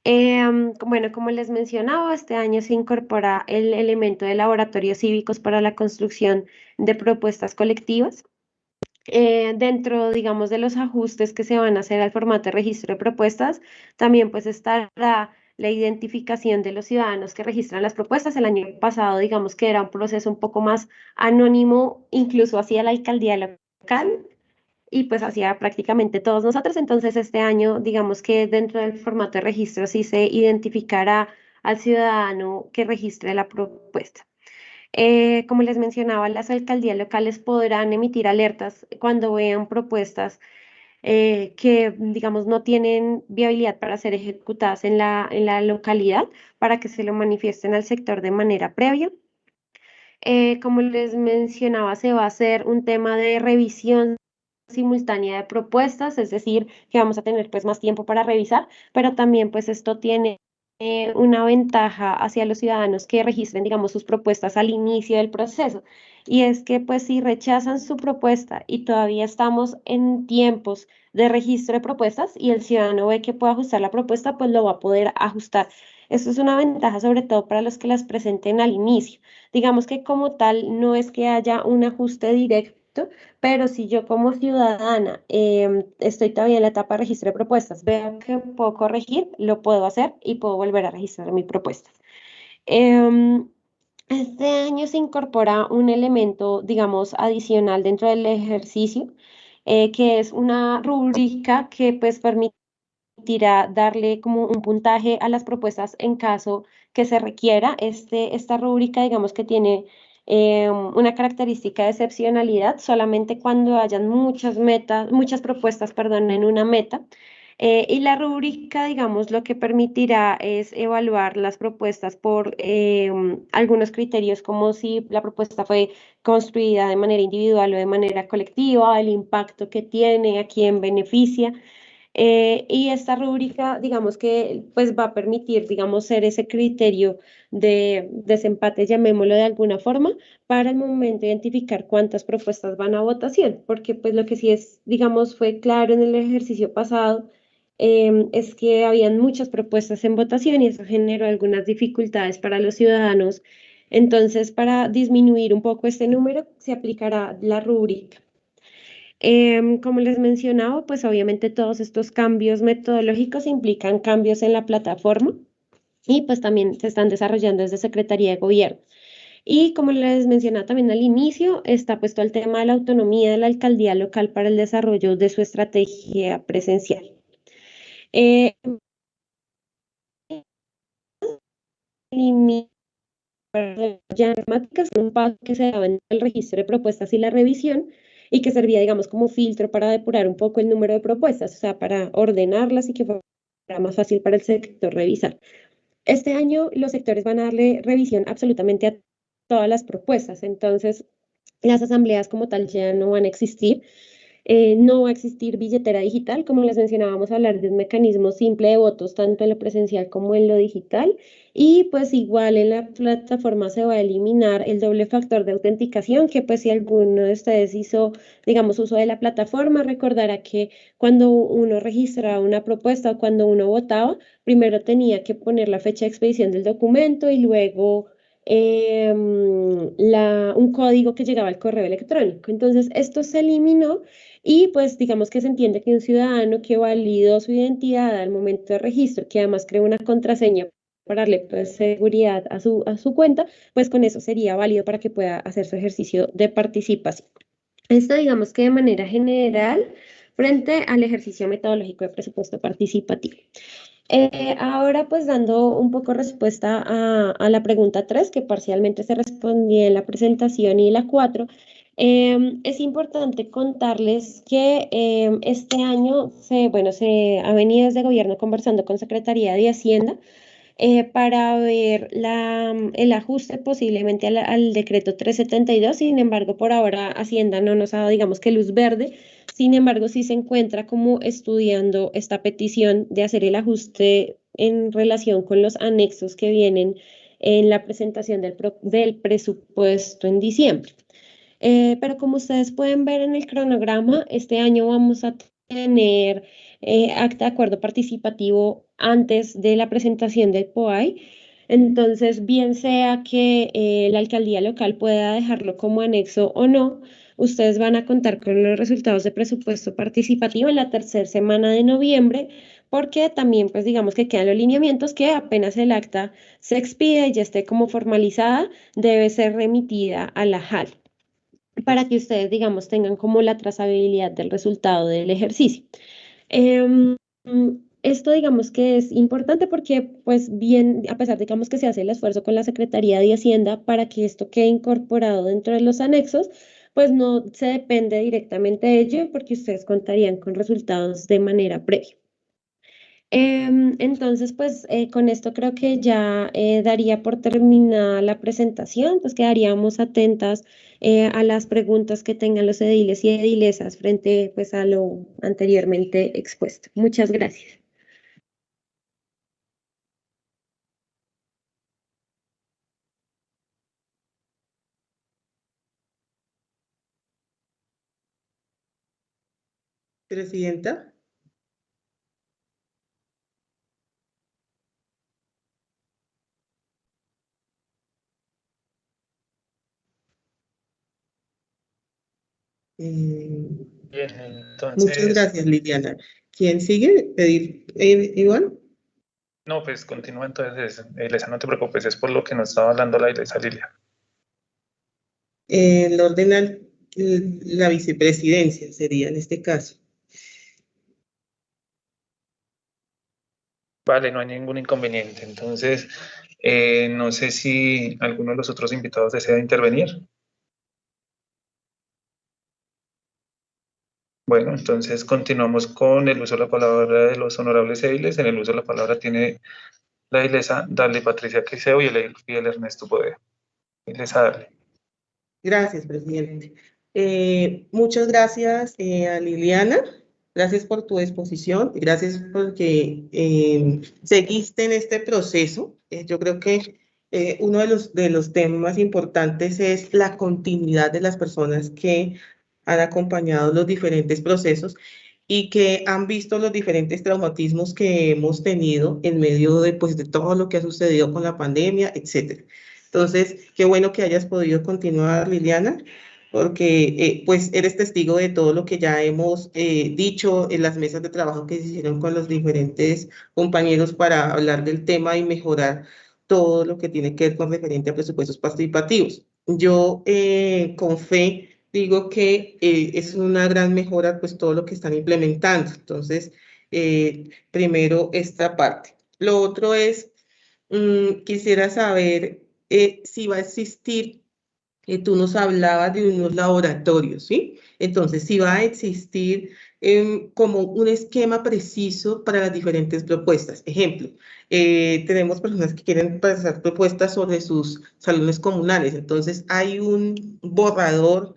Speaker 14: Bueno, como les mencionaba, este año se incorpora el elemento de laboratorios cívicos para la construcción de propuestas colectivas. Dentro, digamos, de los ajustes que se van a hacer al formato de registro de propuestas, también pues estará la identificación de los ciudadanos que registran las propuestas. El año pasado, digamos que era un proceso un poco más anónimo, incluso hacia la alcaldía local y pues hacia prácticamente todos nosotros. Entonces, este año, digamos que dentro del formato de registro sí se identificará al ciudadano que registre la propuesta. Como les mencionaba, las alcaldías locales podrán emitir alertas cuando vean propuestas que, digamos, no tienen viabilidad para ser ejecutadas en la localidad, para que se lo manifiesten al sector de manera previa. Como les mencionaba, se va a hacer un tema de revisión simultánea de propuestas, es decir, que vamos a tener pues más tiempo para revisar, pero también pues esto tiene una ventaja hacia los ciudadanos que registren, digamos, sus propuestas al inicio del proceso. Y es que, pues, si rechazan su propuesta y todavía estamos en tiempos de registro de propuestas y el ciudadano ve que puede ajustar la propuesta, pues lo va a poder ajustar. Esto es una ventaja sobre todo para los que las presenten al inicio. Digamos que como tal no es que haya un ajuste directo pero si yo como ciudadana estoy todavía en la etapa de registro de propuestas, veo que puedo corregir, lo puedo hacer y puedo volver a registrar mi propuesta. Em, este año se incorpora un elemento, digamos, adicional dentro del ejercicio, que es una rúbrica que pues permitirá darle como un puntaje a las propuestas en caso que se requiera. Esta rúbrica, digamos que tiene una característica de excepcionalidad solamente cuando hayan muchas propuestas, perdón, en una meta. Y la rúbrica, digamos, lo que permitirá es evaluar las propuestas por algunos criterios, como si la propuesta fue construida de manera individual o de manera colectiva, el impacto que tiene, a quién beneficia. Y esta rúbrica, digamos que pues va a permitir, digamos, ser ese criterio de desempate, llamémoslo de alguna forma, para el momento de identificar cuántas propuestas van a votación, porque pues lo que sí es, digamos, fue claro en el ejercicio pasado, es que habían muchas propuestas en votación y eso generó algunas dificultades para los ciudadanos. Entonces, para disminuir un poco este número, se aplicará la rúbrica. Como les mencionaba, pues obviamente todos estos cambios metodológicos implican cambios en la plataforma y pues también se están desarrollando desde Secretaría de Gobierno. Y como les mencionaba también al inicio, está puesto el tema de la autonomía de la alcaldía local para el desarrollo de su estrategia presencial. Llamáticas, un paso que se daba en el registro de propuestas y la revisión y que servía, digamos, como filtro para depurar un poco el número de propuestas, o sea, para ordenarlas y que fuera más fácil para el sector revisar. Este año los sectores van a darle revisión absolutamente a todas las propuestas, entonces las asambleas como tal ya no van a existir. No va a existir billetera digital, como les mencionábamos, hablar de un mecanismo simple de votos, tanto en lo presencial como en lo digital. Y pues igual en la plataforma se va a eliminar el doble factor de autenticación, que pues si alguno de ustedes hizo, digamos, uso de la plataforma, recordará que cuando uno registraba una propuesta o cuando uno votaba, primero tenía que poner la fecha de expedición del documento y luego un código que llegaba al correo electrónico. Entonces, esto se eliminó y pues digamos que se entiende que un ciudadano que validó su identidad al momento de registro, que además creó una contraseña para darle pues, seguridad a su cuenta, pues con eso sería válido para que pueda hacer su ejercicio de participación. Esto digamos que de manera general frente al ejercicio metodológico de presupuesto participativo. Ahora pues dando un poco respuesta a la pregunta 3, que parcialmente se respondía en la presentación, y la 4, es importante contarles que este año se ha venido desde gobierno conversando con Secretaría de Hacienda para ver el ajuste posiblemente al decreto 372. Sin embargo, por ahora Hacienda no nos ha dado, digamos que luz verde. Sin embargo, sí se encuentra como estudiando esta petición de hacer el ajuste en relación con los anexos que vienen en la presentación del presupuesto en diciembre. Pero como ustedes pueden ver en el cronograma, este año vamos a tener acta de acuerdo participativo antes de la presentación del POAI. Entonces, bien sea que la alcaldía local pueda dejarlo como anexo o no, ustedes van a contar con los resultados de presupuesto participativo en la tercera semana de noviembre, porque también, pues digamos que quedan los lineamientos que apenas el acta se expide y ya esté como formalizada, debe ser remitida a la JAL para que ustedes, digamos, tengan como la trazabilidad del resultado del ejercicio. Esto digamos que es importante porque, pues bien, a pesar de digamos que se hace el esfuerzo con la Secretaría de Hacienda para que esto quede incorporado dentro de los anexos, pues no se depende directamente de ello porque ustedes contarían con resultados de manera previa. Entonces, pues con esto creo que ya daría por terminada la presentación, pues quedaríamos atentas a las preguntas que tengan los ediles y edilesas frente pues a lo anteriormente expuesto. Muchas gracias.
Speaker 4: Presidenta.
Speaker 3: Bien,
Speaker 4: Muchas gracias, Liliana. ¿Quién sigue? ¿Pedir, Iván?
Speaker 3: No, pues continúa entonces, Ilesa, no te preocupes, es por lo que nos estaba hablando la Ilesa Lilia.
Speaker 4: El orden la vicepresidencia sería en este caso.
Speaker 3: Vale, no hay ningún inconveniente. Entonces, no sé si alguno de los otros invitados desea intervenir. Bueno, entonces continuamos con el uso de la palabra de los honorables ediles. En el uso de la palabra tiene la Ilesa, dale Patricia Quiseo y el Ernesto Poder. Ilesa, dale.
Speaker 4: Gracias, presidente. Muchas gracias a Liliana. Gracias por tu exposición. Gracias porque seguiste en este proceso. Yo creo que uno de los temas importantes es la continuidad de las personas que han acompañado los diferentes procesos y que han visto los diferentes traumatismos que hemos tenido en medio de, pues, de todo lo que ha sucedido con la pandemia, etcétera. Entonces, qué bueno que hayas podido continuar, Liliana, porque pues eres testigo de todo lo que ya hemos dicho en las mesas de trabajo que se hicieron con los diferentes compañeros para hablar del tema y mejorar todo lo que tiene que ver con referente a presupuestos participativos. Yo con fe digo que es una gran mejora pues todo lo que están implementando. Entonces, primero esta parte. Lo otro es, quisiera saber si va a existir, tú nos hablabas de unos laboratorios, ¿sí? Entonces, si va a existir como un esquema preciso para las diferentes propuestas. Ejemplo, tenemos personas que quieren pasar propuestas sobre sus salones comunales, entonces hay un borrador,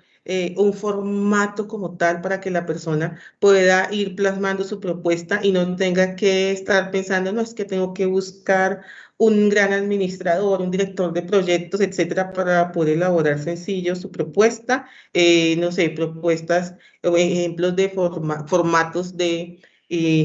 Speaker 4: un formato como tal para que la persona pueda ir plasmando su propuesta y no tenga que estar pensando, no, es que tengo que buscar un gran administrador, un director de proyectos, etcétera, para poder elaborar sencillo su propuesta, no sé, propuestas o ejemplos de formatos de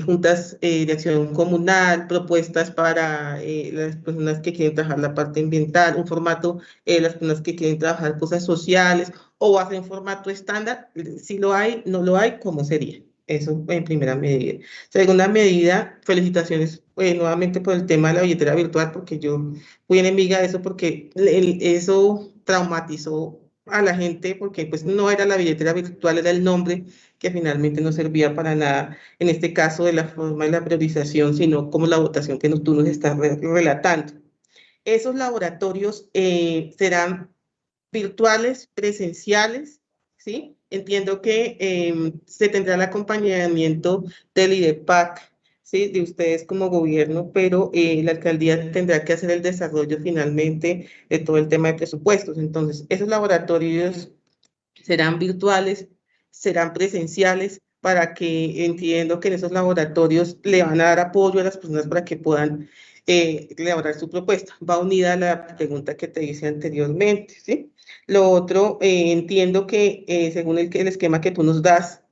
Speaker 4: juntas de acción comunal, propuestas para las personas que quieren trabajar la parte ambiental, un formato, las personas que quieren trabajar cosas sociales, o hacen formato estándar, si lo hay, no lo hay, ¿cómo sería? Eso en primera medida. Segunda medida, felicitaciones nuevamente por el tema de la billetera virtual, porque yo fui enemiga de eso, porque eso traumatizó a la gente, porque pues no era la billetera virtual, era el nombre que finalmente no servía para nada, en este caso de la forma de la priorización, sino como la votación que tú nos estás relatando. Esos laboratorios serán virtuales, presenciales, ¿sí? Entiendo que se tendrá el acompañamiento del IDEPAC, ¿sí? De ustedes como gobierno, pero la alcaldía tendrá que hacer el desarrollo finalmente de todo el tema de presupuestos. Entonces, esos laboratorios serán virtuales, serán presenciales, para que entiendo que en esos laboratorios le van a dar apoyo a las personas para que puedan elaborar su propuesta. Va unida a la pregunta que te hice anteriormente, ¿sí? Lo otro, entiendo que según el esquema que tú nos das,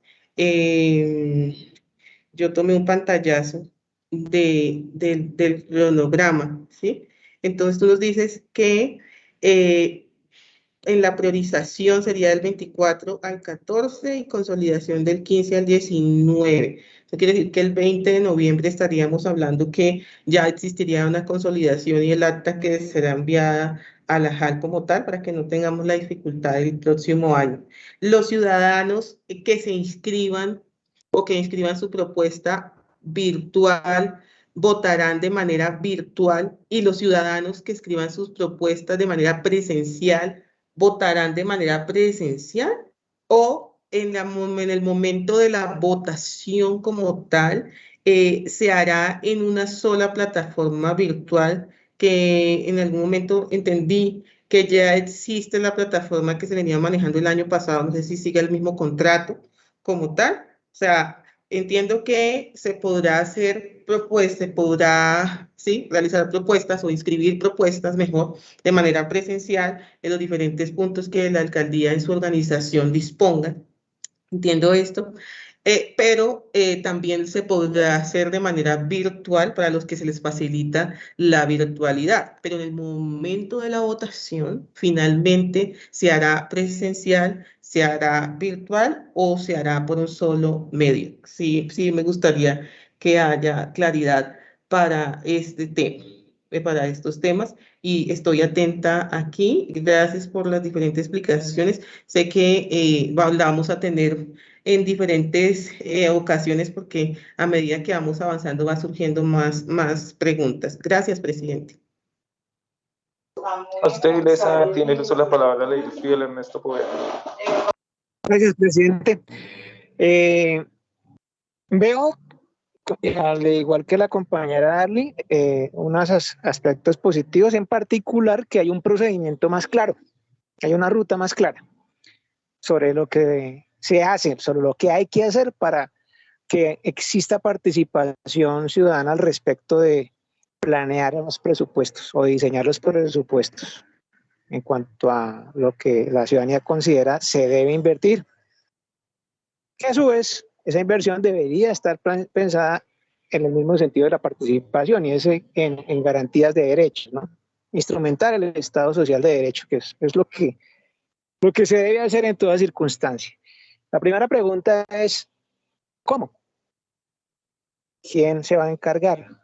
Speaker 4: yo tomé un pantallazo del cronograma, ¿sí? Entonces tú nos dices que en la priorización sería del 24 al 14 y consolidación del 15 al 19. Eso quiere decir que el 20 de noviembre estaríamos hablando que ya existiría una consolidación y el acta que será enviada a la JAL como tal para que no tengamos la dificultad del próximo año. Los ciudadanos que se inscriban o que inscriban su propuesta virtual votarán de manera virtual, y los ciudadanos que escriban sus propuestas de manera presencial votarán de manera presencial, o en el momento de la votación como tal, se hará en una sola plataforma virtual, que en algún momento entendí que ya existe la plataforma que se venía manejando el año pasado, no sé si sigue el mismo contrato como tal. O sea, entiendo que se podrá hacer propuestas, se podrá, ¿sí?, realizar propuestas o inscribir propuestas mejor de manera presencial en los diferentes puntos que la alcaldía en su organización disponga. Entiendo esto. pero también se podrá hacer de manera virtual para los que se les facilita la virtualidad. Pero en el momento de la votación, finalmente se hará presencial, se hará virtual o se hará por un solo medio. Sí, sí, me gustaría que haya claridad para este tema, para estos temas, y estoy atenta aquí. Gracias por las diferentes explicaciones. Sé que vamos a tener en diferentes ocasiones, porque a medida que vamos avanzando va surgiendo más preguntas. Gracias, presidente.
Speaker 3: A usted, Ilesa, tiene el uso de la palabra, le dirijo el Ernesto Poveda.
Speaker 9: Gracias, presidente. Veo, al igual que la compañera Darly, unos aspectos positivos, en particular que hay un procedimiento más claro, hay una ruta más clara sobre lo que se hace, sobre lo que hay que hacer para que exista participación ciudadana al respecto de planear los presupuestos o diseñar los presupuestos en cuanto a lo que la ciudadanía considera se debe invertir. Que a su vez, esa inversión debería estar pensada en el mismo sentido de la participación, y es en garantías de derechos, ¿no? Instrumentar el Estado Social de Derecho, que es lo que se debe hacer en toda circunstancia. La primera pregunta es, ¿cómo? ¿Quién se va a encargar?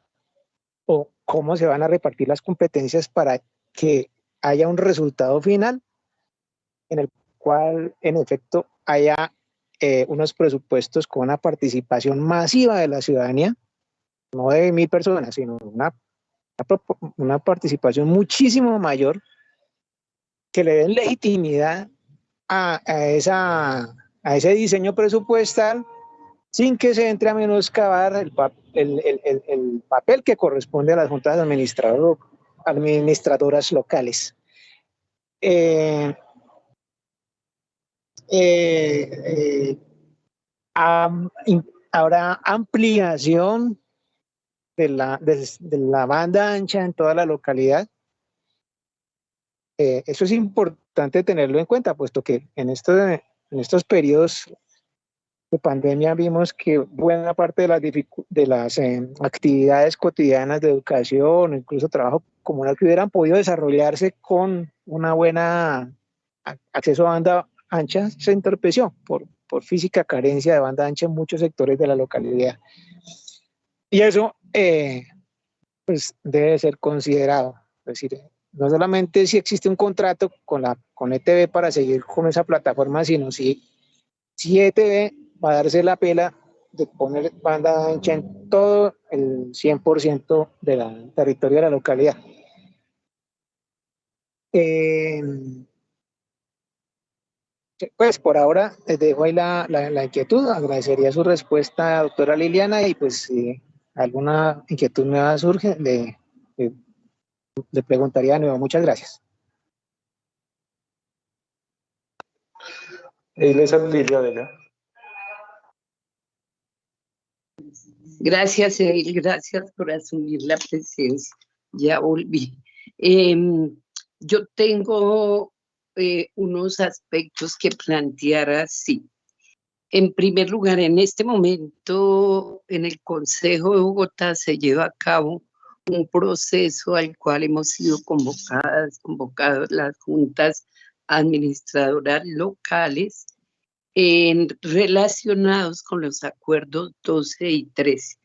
Speaker 9: ¿O cómo se van a repartir las competencias para que haya un resultado final en el cual, en efecto, haya unos presupuestos con una participación masiva de la ciudadanía, no de 1.000 personas, sino una participación muchísimo mayor, que le den legitimidad a ese diseño presupuestal, sin que se entre a menoscabar el papel que corresponde a las juntas administradoras locales. Habrá ampliación de la banda ancha en toda la localidad. Eso es importante tenerlo en cuenta, puesto que en estos periodos de pandemia vimos que buena parte de las actividades cotidianas de educación, incluso trabajo comunal, que hubieran podido desarrollarse con una buena acceso a banda ancha, se entorpeció por física carencia de banda ancha en muchos sectores de la localidad. Y eso pues debe ser considerado. Es decir, no solamente si existe un contrato con ETV para seguir con esa plataforma, sino si ETV va a darse la pela de poner banda ancha en todo el 100% del territorio de la localidad. Pues por ahora les dejo ahí la inquietud. Agradecería su respuesta, doctora Liliana, y pues si alguna inquietud nueva surge, le preguntaría de nuevo. Muchas gracias.
Speaker 1: Gracias, Edil, gracias por asumir la presencia. Ya volví. Yo tengo unos aspectos que plantear así. En primer lugar, en este momento en el Consejo de Bogotá se lleva a cabo un proceso al cual hemos sido convocadas las juntas administradoras locales relacionados con los acuerdos 12 y 13.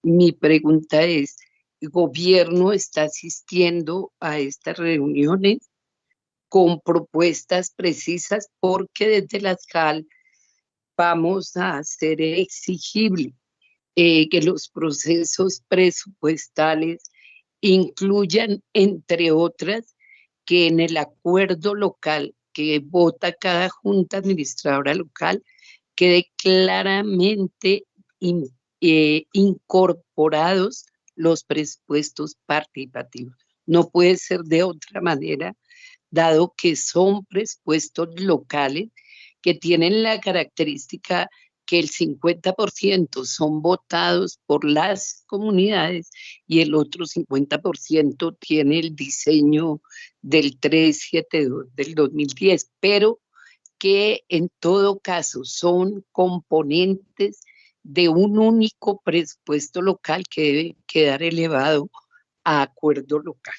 Speaker 1: Mi pregunta es, ¿el gobierno está asistiendo a estas reuniones con propuestas precisas? Porque desde la SCAL vamos a hacer exigible que los procesos presupuestales incluyan, entre otras, que en el acuerdo local que vota cada junta administradora local quede claramente incorporados los presupuestos participativos. No puede ser de otra manera, dado que son presupuestos locales que tienen la característica que el 50% son votados por las comunidades y el otro 50% tiene el diseño del 372 del 2010, pero que en todo caso son componentes de un único presupuesto local que debe quedar elevado a acuerdo local.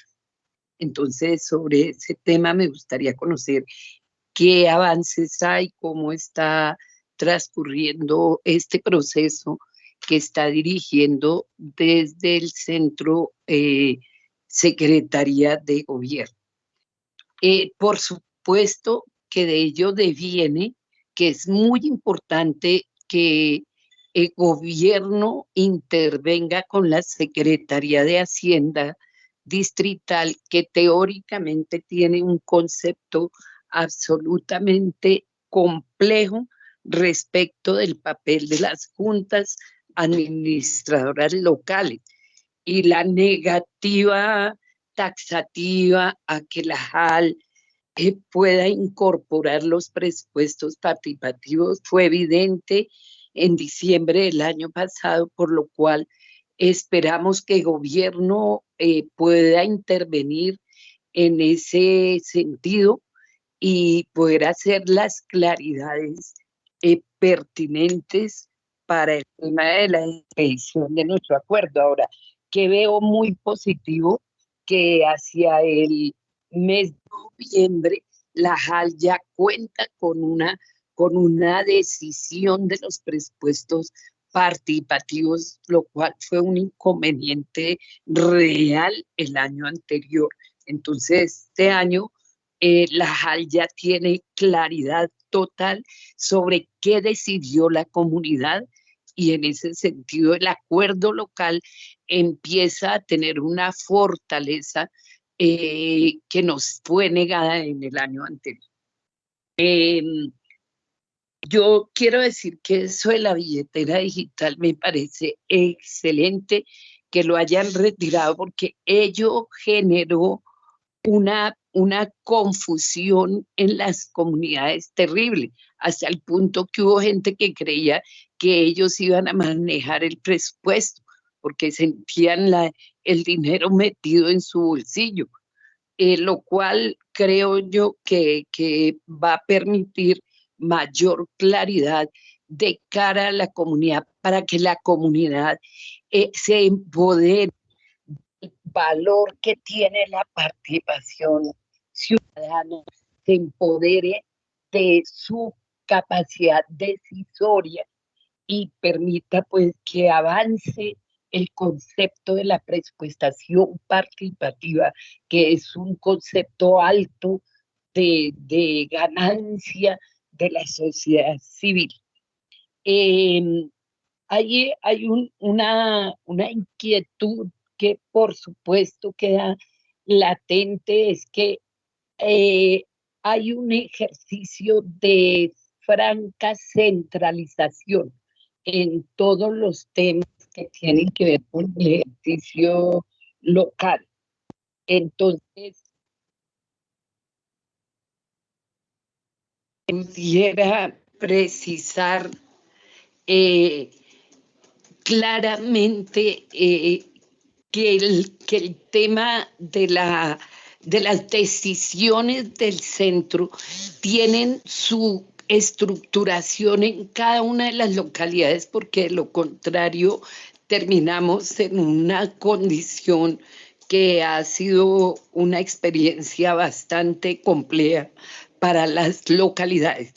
Speaker 1: Entonces, sobre ese tema me gustaría conocer qué avances hay, cómo está transcurriendo este proceso que está dirigiendo desde el Centro Secretaría de Gobierno. Por supuesto que de ello deviene que es muy importante que el gobierno intervenga con la Secretaría de Hacienda distrital, que teóricamente tiene un concepto absolutamente complejo respecto del papel de las juntas administradoras locales y la negativa taxativa a que la JAL pueda incorporar los presupuestos participativos fue evidente en diciembre del año pasado, por lo cual esperamos que el gobierno pueda intervenir en ese sentido y poder hacer las claridades pertinentes para el tema de la expedición de nuestro acuerdo. Ahora, que veo muy positivo que hacia el mes de noviembre la JAL ya cuenta con una decisión de los presupuestos participativos, lo cual fue un inconveniente real el año anterior. Entonces, este año la JAL ya tiene claridad total sobre qué decidió la comunidad y en ese sentido el acuerdo local empieza a tener una fortaleza que nos fue negada en el año anterior. Yo quiero decir que eso de la billetera digital me parece excelente que lo hayan retirado porque ello generó una confusión en las comunidades terrible, hasta el punto que hubo gente que creía que ellos iban a manejar el presupuesto porque sentían el dinero metido en su bolsillo, lo cual creo yo que va a permitir mayor claridad de cara a la comunidad para que la comunidad se empodere del valor que tiene la participación ciudadana, se empodere de su capacidad decisoria y permita pues que avance el concepto de la presupuestación participativa, que es un concepto alto de ganancia de la sociedad civil. Hay una inquietud que por supuesto queda latente, es que hay un ejercicio de franca centralización en todos los temas que tienen que ver con el ejercicio local. Entonces, pudiera precisar claramente que el tema de las decisiones del centro tienen su estructuración en cada una de las localidades, porque de lo contrario terminamos en una condición que ha sido una experiencia bastante compleja para las localidades.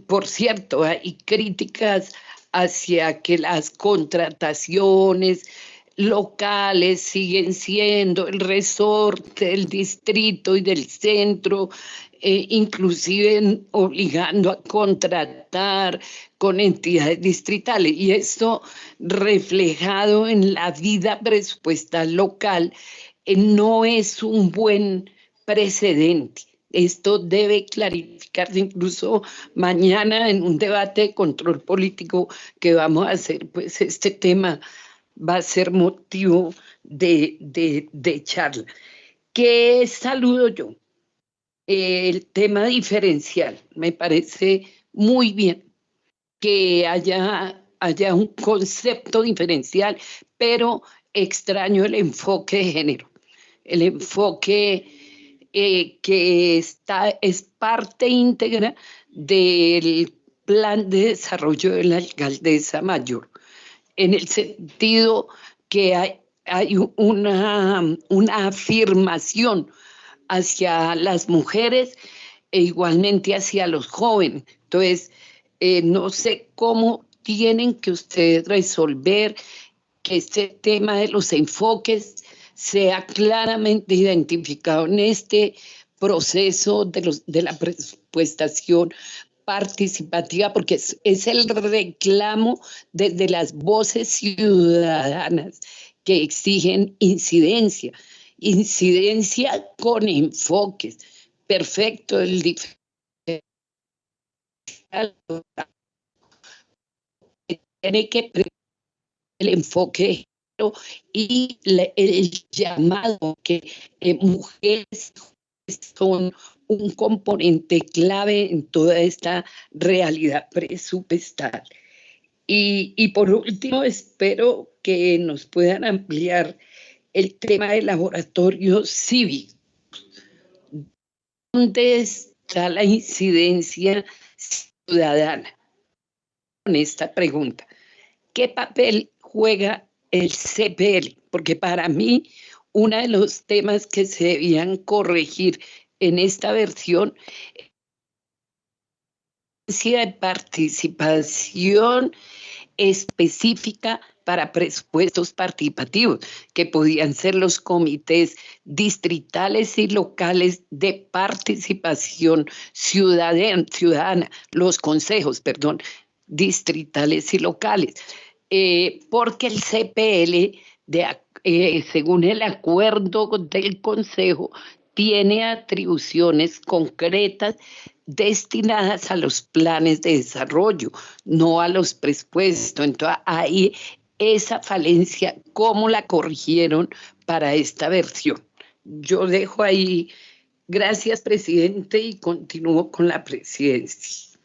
Speaker 1: Por cierto, hay críticas hacia que las contrataciones locales siguen siendo el resorte del distrito y del centro, inclusive obligando a contratar con entidades distritales. Y esto reflejado en la vida presupuestal local no es un buen precedente. Esto debe clarificarse incluso mañana en un debate de control político que vamos a hacer, pues este tema va a ser motivo de charla. ¿Qué saludo yo? El tema diferencial. Me parece muy bien que haya un concepto diferencial, pero extraño el enfoque de género. El enfoque que es parte íntegra del plan de desarrollo de la alcaldesa mayor, en el sentido que hay una afirmación hacia las mujeres e igualmente hacia los jóvenes. Entonces, no sé cómo tienen que ustedes resolver que este tema de los enfoques sea claramente identificado en este proceso de la presupuestación participativa, porque es el reclamo desde las voces ciudadanas que exigen incidencia con enfoques. Perfecto, tiene que el enfoque y el llamado que mujeres son un componente clave en toda esta realidad presupuestal. Y por último, espero que nos puedan ampliar el tema del laboratorio cívico. ¿Dónde está la incidencia ciudadana? Con esta pregunta, ¿qué papel juega el CPL? Porque para mí, uno de los temas que se debían corregir en esta versión es la participación específica para presupuestos participativos, que podían ser los comités distritales y locales de participación ciudadana, los consejos, distritales y locales, porque el CPL, según el acuerdo del Consejo, tiene atribuciones concretas destinadas a los planes de desarrollo, no a los presupuestos. Entonces, ahí esa falencia, ¿cómo la corrigieron para esta versión? Yo dejo ahí, gracias, presidente, y continúo con la presidencia.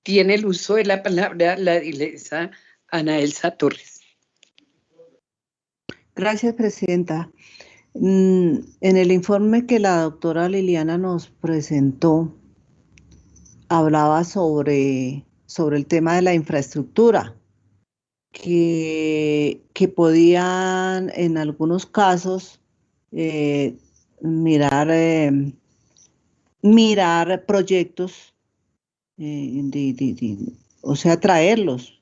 Speaker 1: Tiene el uso de la palabra la edilesa Ana Elsa Torres.
Speaker 10: Gracias, presidenta. En el informe que la doctora Liliana nos presentó, hablaba sobre el tema de la infraestructura, que podían en algunos casos mirar proyectos, o sea, traerlos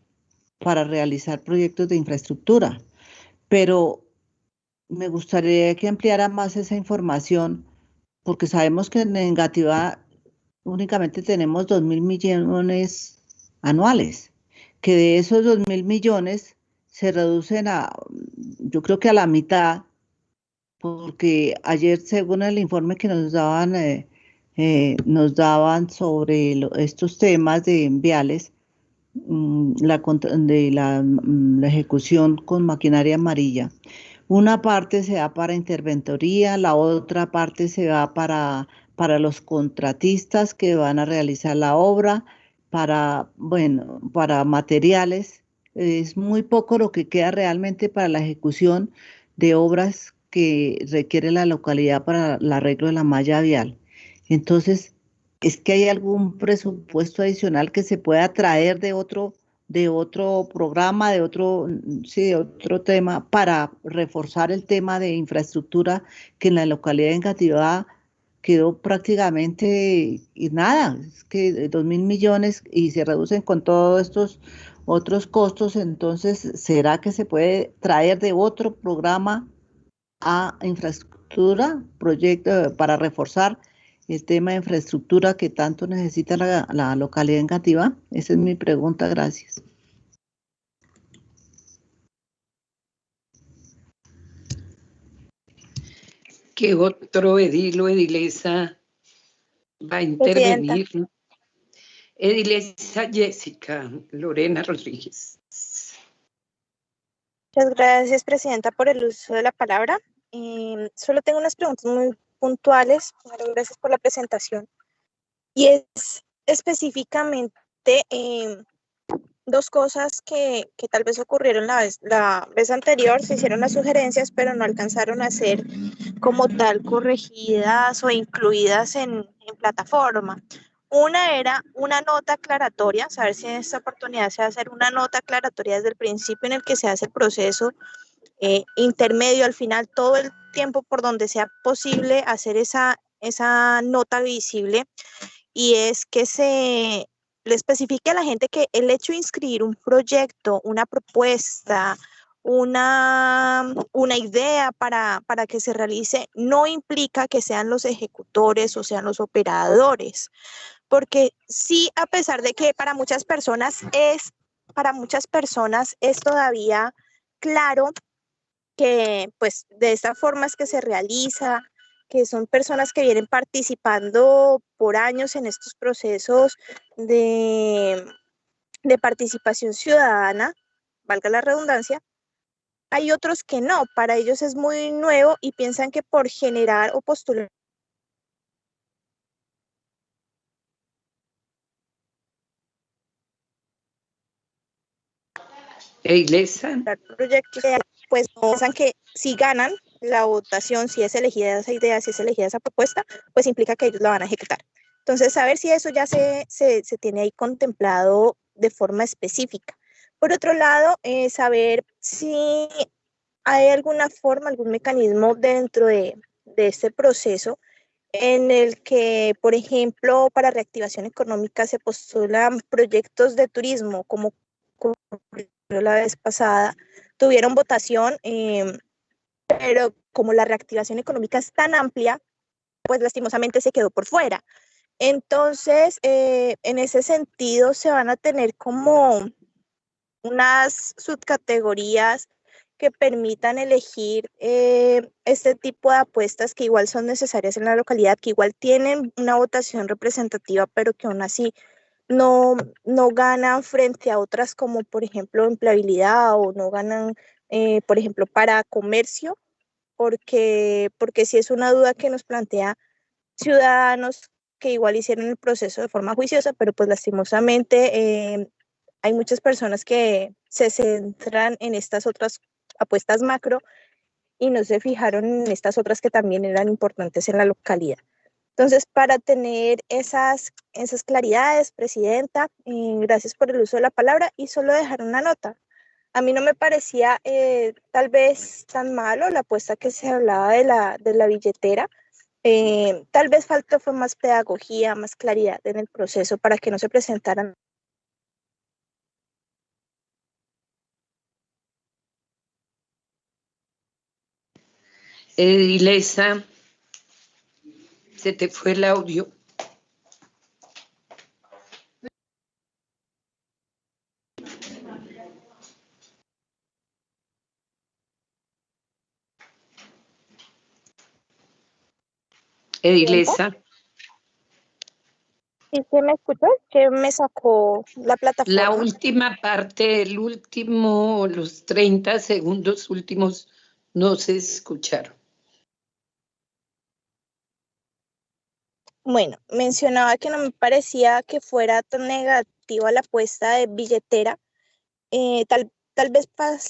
Speaker 10: para realizar proyectos de infraestructura. Pero me gustaría que ampliara más esa información, porque sabemos que en Engativá únicamente tenemos 2.000 millones anuales, que de esos 2.000 millones se reducen yo creo que a la mitad, porque ayer, según el informe que nos daban sobre estos temas de viales, la ejecución con maquinaria amarilla, una parte se va para interventoría, la otra parte se va para los contratistas que van a realizar la obra, para materiales. Es muy poco lo que queda realmente para la ejecución de obras que requiere la localidad para el arreglo de la malla vial. Entonces, ¿es que hay algún presupuesto adicional que se pueda traer de otro programa, de otro tema, para reforzar el tema de infraestructura que en la localidad de Engativá quedó prácticamente nada? Es que 2.000 millones y se reducen con todos estos otros costos. Entonces, ¿será que se puede traer de otro programa a infraestructura, proyecto para reforzar el tema de infraestructura que tanto necesita la localidad de Engativá? Esa es mi pregunta, gracias.
Speaker 1: ¿Qué otro edil o edilesa va a intervenir? Presidenta. Edilesa Jessica Lorena Rodríguez.
Speaker 12: Muchas gracias, presidenta, por el uso de la palabra. Solo tengo unas preguntas muy puntuales. Gracias por la presentación. Y es específicamente dos cosas que tal vez ocurrieron la vez anterior. Se hicieron las sugerencias, pero no alcanzaron a ser como tal corregidas o incluidas en plataforma. Una era una nota aclaratoria, saber si en esta oportunidad se va a hacer una nota aclaratoria desde el principio en el que se hace el proceso intermedio, al final, todo el tiempo por donde sea posible hacer esa nota visible, y es que se le especifique a la gente que el hecho de inscribir un proyecto, una propuesta, una idea para que se realice, no implica que sean los ejecutores o sean los operadores, porque sí, a pesar de que para muchas personas es todavía claro que pues de esta forma es que se realiza, que son personas que vienen participando por años en estos procesos de participación ciudadana, valga la redundancia. Hay otros que no, para ellos es muy nuevo y piensan que por generar o postular proyectos, pues piensan que si ganan la votación, si es elegida esa idea, si es elegida esa propuesta, pues implica que ellos la van a ejecutar. Entonces, saber si eso ya se tiene ahí contemplado de forma específica. Por otro lado, saber si hay alguna forma, algún mecanismo dentro de este proceso en el que, por ejemplo, para reactivación económica se postulan proyectos de turismo, como la vez pasada, tuvieron votación, pero como la reactivación económica es tan amplia, pues lastimosamente se quedó por fuera. Entonces, en ese sentido, se van a tener como unas subcategorías que permitan elegir este tipo de apuestas que igual son necesarias en la localidad, que igual tienen una votación representativa, pero que aún así no ganan frente a otras como, por ejemplo, empleabilidad, o no ganan, por ejemplo, para comercio, porque sí es una duda que nos plantea ciudadanos que igual hicieron el proceso de forma juiciosa, pero pues lastimosamente hay muchas personas que se centran en estas otras apuestas macro y no se fijaron en estas otras que también eran importantes en la localidad. Entonces, para tener esas claridades, Presidenta, gracias por el uso de la palabra, y solo dejar una nota. A mí no me parecía tal vez tan malo la apuesta que se hablaba de la billetera. Tal vez faltó fue más pedagogía, más claridad en el proceso para que no se presentaran.
Speaker 1: Edilesa, se te fue el audio. Edilesa.
Speaker 12: ¿Sí se me escuchó? ¿Que me sacó la plataforma?
Speaker 1: La última parte, los 30 segundos últimos no se escucharon.
Speaker 12: Bueno, mencionaba que no me parecía que fuera tan negativa la apuesta de billetera. Tal vez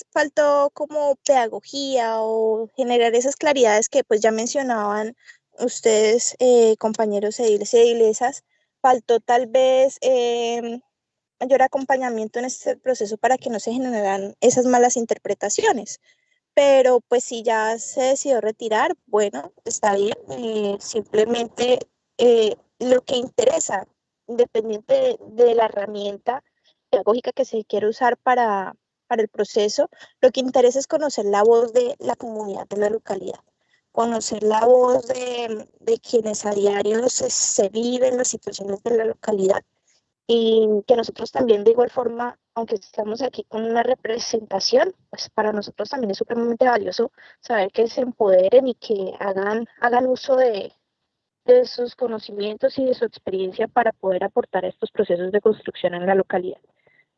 Speaker 12: faltó como pedagogía o generar esas claridades que pues ya mencionaban ustedes, compañeros ediles y edilesas. Faltó tal vez mayor acompañamiento en este proceso para que no se generaran esas malas interpretaciones. Pero pues si ya se decidió retirar, bueno, está bien, simplemente lo que interesa, independiente de la herramienta pedagógica que se quiere usar para el proceso, lo que interesa es conocer la voz de la comunidad de la localidad, conocer la voz de quienes a diario se viven las situaciones de la localidad, y que nosotros también de igual forma, aunque estamos aquí con una representación, pues para nosotros también es supremamente valioso saber que se empoderen y que hagan uso de sus conocimientos y de su experiencia para poder aportar a estos procesos de construcción en la localidad.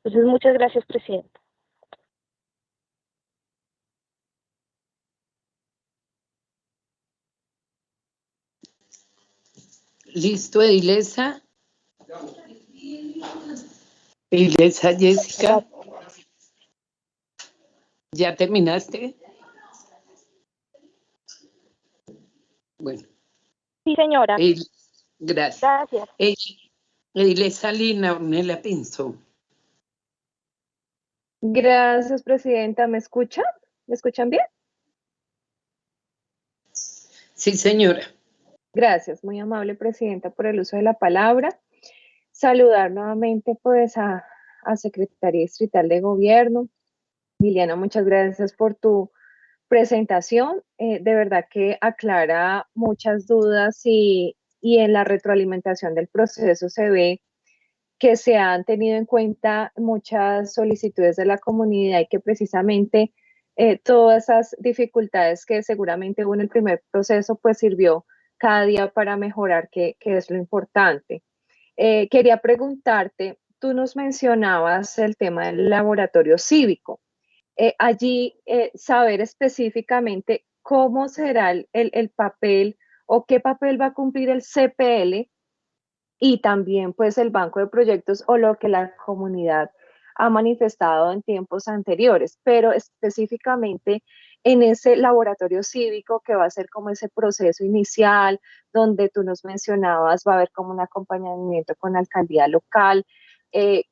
Speaker 12: Entonces, muchas gracias, Presidenta.
Speaker 1: ¿Listo, Edilesa? Edilesa, Jessica. ¿Ya terminaste? Bueno.
Speaker 12: Sí, señora.
Speaker 1: Gracias. Edilesa Lina, Ornella Pinzón.
Speaker 8: Gracias, presidenta. ¿Me escuchan? ¿Me escuchan bien?
Speaker 1: Sí, señora.
Speaker 8: Gracias, muy amable, presidenta, por el uso de la palabra. Saludar nuevamente pues a Secretaría Distrital de Gobierno. Liliana, muchas gracias por tu presentación. De verdad que aclara muchas dudas y en la retroalimentación del proceso se ve que se han tenido en cuenta muchas solicitudes de la comunidad y que precisamente todas esas dificultades que seguramente hubo en el primer proceso, pues sirvió cada día para mejorar, que es lo importante. Quería preguntarte, tú nos mencionabas el tema del laboratorio cívico. Allí saber específicamente cómo será el papel o qué papel va a cumplir el CPL y también pues el banco de proyectos o lo que la comunidad ha manifestado en tiempos anteriores, pero específicamente en ese laboratorio cívico que va a ser como ese proceso inicial, donde tú nos mencionabas, va a haber como un acompañamiento con la alcaldía local,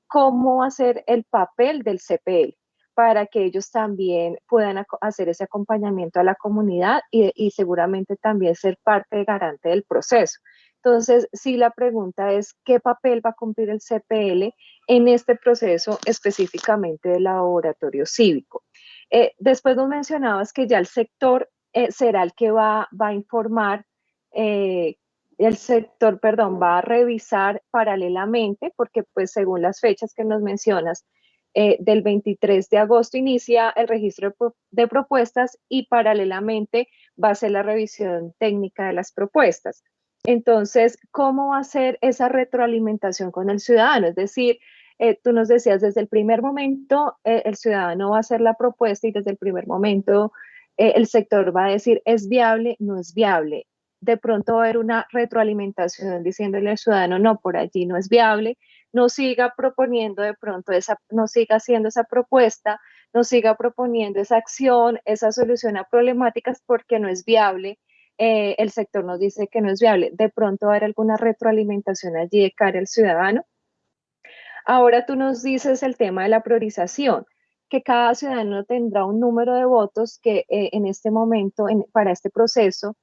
Speaker 8: cómo hacer el papel del CPL para que ellos también puedan hacer ese acompañamiento a la comunidad y seguramente también ser parte garante del proceso. Entonces, sí, la pregunta es, ¿qué papel va a cumplir el CPL en este proceso específicamente del laboratorio cívico? Después nos mencionabas que ya el sector será el que va a informar, el sector, perdón, va a revisar paralelamente, porque pues según las fechas que nos mencionas, del 23 de agosto inicia el registro de propuestas y paralelamente va a ser la revisión técnica de las propuestas. Entonces, ¿cómo va a ser esa retroalimentación con el ciudadano? Es decir, tú nos decías, desde el primer momento el ciudadano va a hacer la propuesta y desde el primer momento el sector va a decir, ¿es viable? No es viable. De pronto va a haber una retroalimentación diciéndole al ciudadano, no, por allí no es viable, no siga proponiendo de pronto no siga haciendo esa propuesta, no siga proponiendo esa acción, esa solución a problemáticas porque no es viable. El sector nos dice que no es viable. De pronto va a haber alguna retroalimentación allí de cara al ciudadano. Ahora tú nos dices el tema de la priorización, que cada ciudadano tendrá un número de votos que en este momento, para este proceso,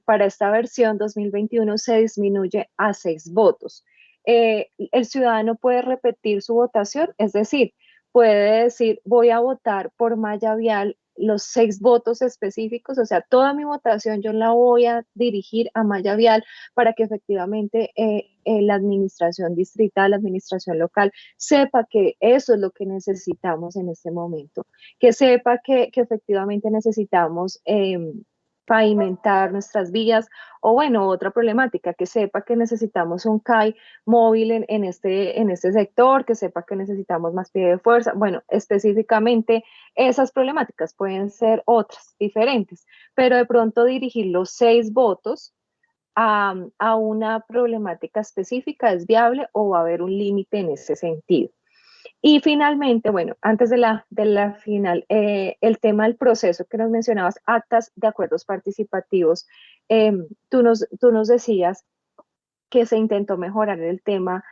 Speaker 8: para esta versión 2021 se disminuye a 6 votos. El ciudadano puede repetir su votación, es decir, puede decir, voy a votar por malla vial los 6 votos específicos, o sea, toda mi votación yo la voy a dirigir a malla vial para que efectivamente la administración distrital, la administración local, sepa que eso es lo que necesitamos en este momento, que sepa que efectivamente necesitamos pavimentar nuestras vías, o bueno, otra problemática, que sepa que necesitamos un CAI móvil en este sector, que sepa que necesitamos más pie de fuerza. Bueno, específicamente esas problemáticas pueden ser otras, diferentes, pero de pronto dirigir los 6 votos a una problemática específica es viable o va a haber un límite en ese sentido. Y finalmente, bueno, antes de la final, el tema del proceso que nos mencionabas, actas de acuerdos participativos, tú nos decías que se intentó mejorar el tema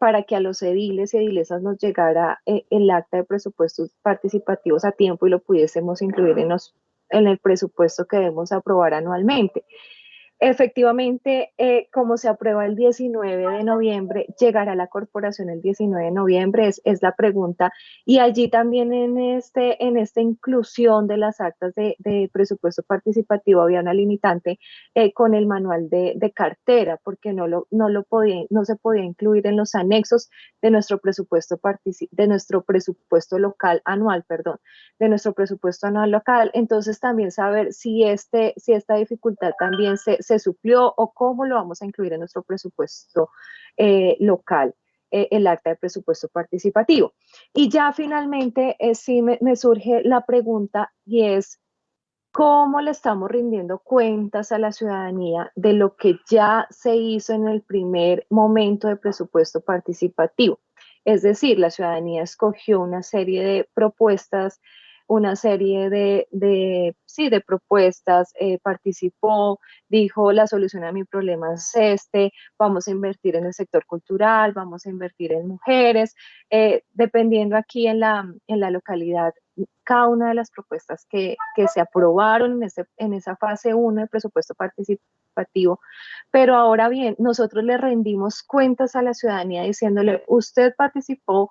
Speaker 8: para que a los ediles y edilesas nos llegara el acta de presupuestos participativos a tiempo y lo pudiésemos incluir en el presupuesto que debemos aprobar anualmente. Efectivamente, como se aprueba el 19 de noviembre, llegará a la corporación el 19 de noviembre, es la pregunta. Y allí también en esta inclusión de las actas de presupuesto participativo había una limitante con el manual de cartera, porque no se podía incluir en los anexos de nuestro presupuesto local anual, perdón, de nuestro presupuesto anual local. Entonces también saber si esta dificultad también se suplió o cómo lo vamos a incluir en nuestro presupuesto local, el acta de presupuesto participativo. Y ya finalmente sí me surge la pregunta y es, ¿cómo le estamos rindiendo cuentas a la ciudadanía de lo que ya se hizo en el primer momento de presupuesto participativo? Es decir, la ciudadanía escogió una serie de propuestas una serie sí, de propuestas, participó, dijo la solución a mi problema es vamos a invertir en el sector cultural, vamos a invertir en mujeres, dependiendo aquí en la localidad, cada una de las propuestas que se aprobaron en esa fase 1 del presupuesto participativo. Pero ahora bien, nosotros le rendimos cuentas a la ciudadanía diciéndole, usted participó,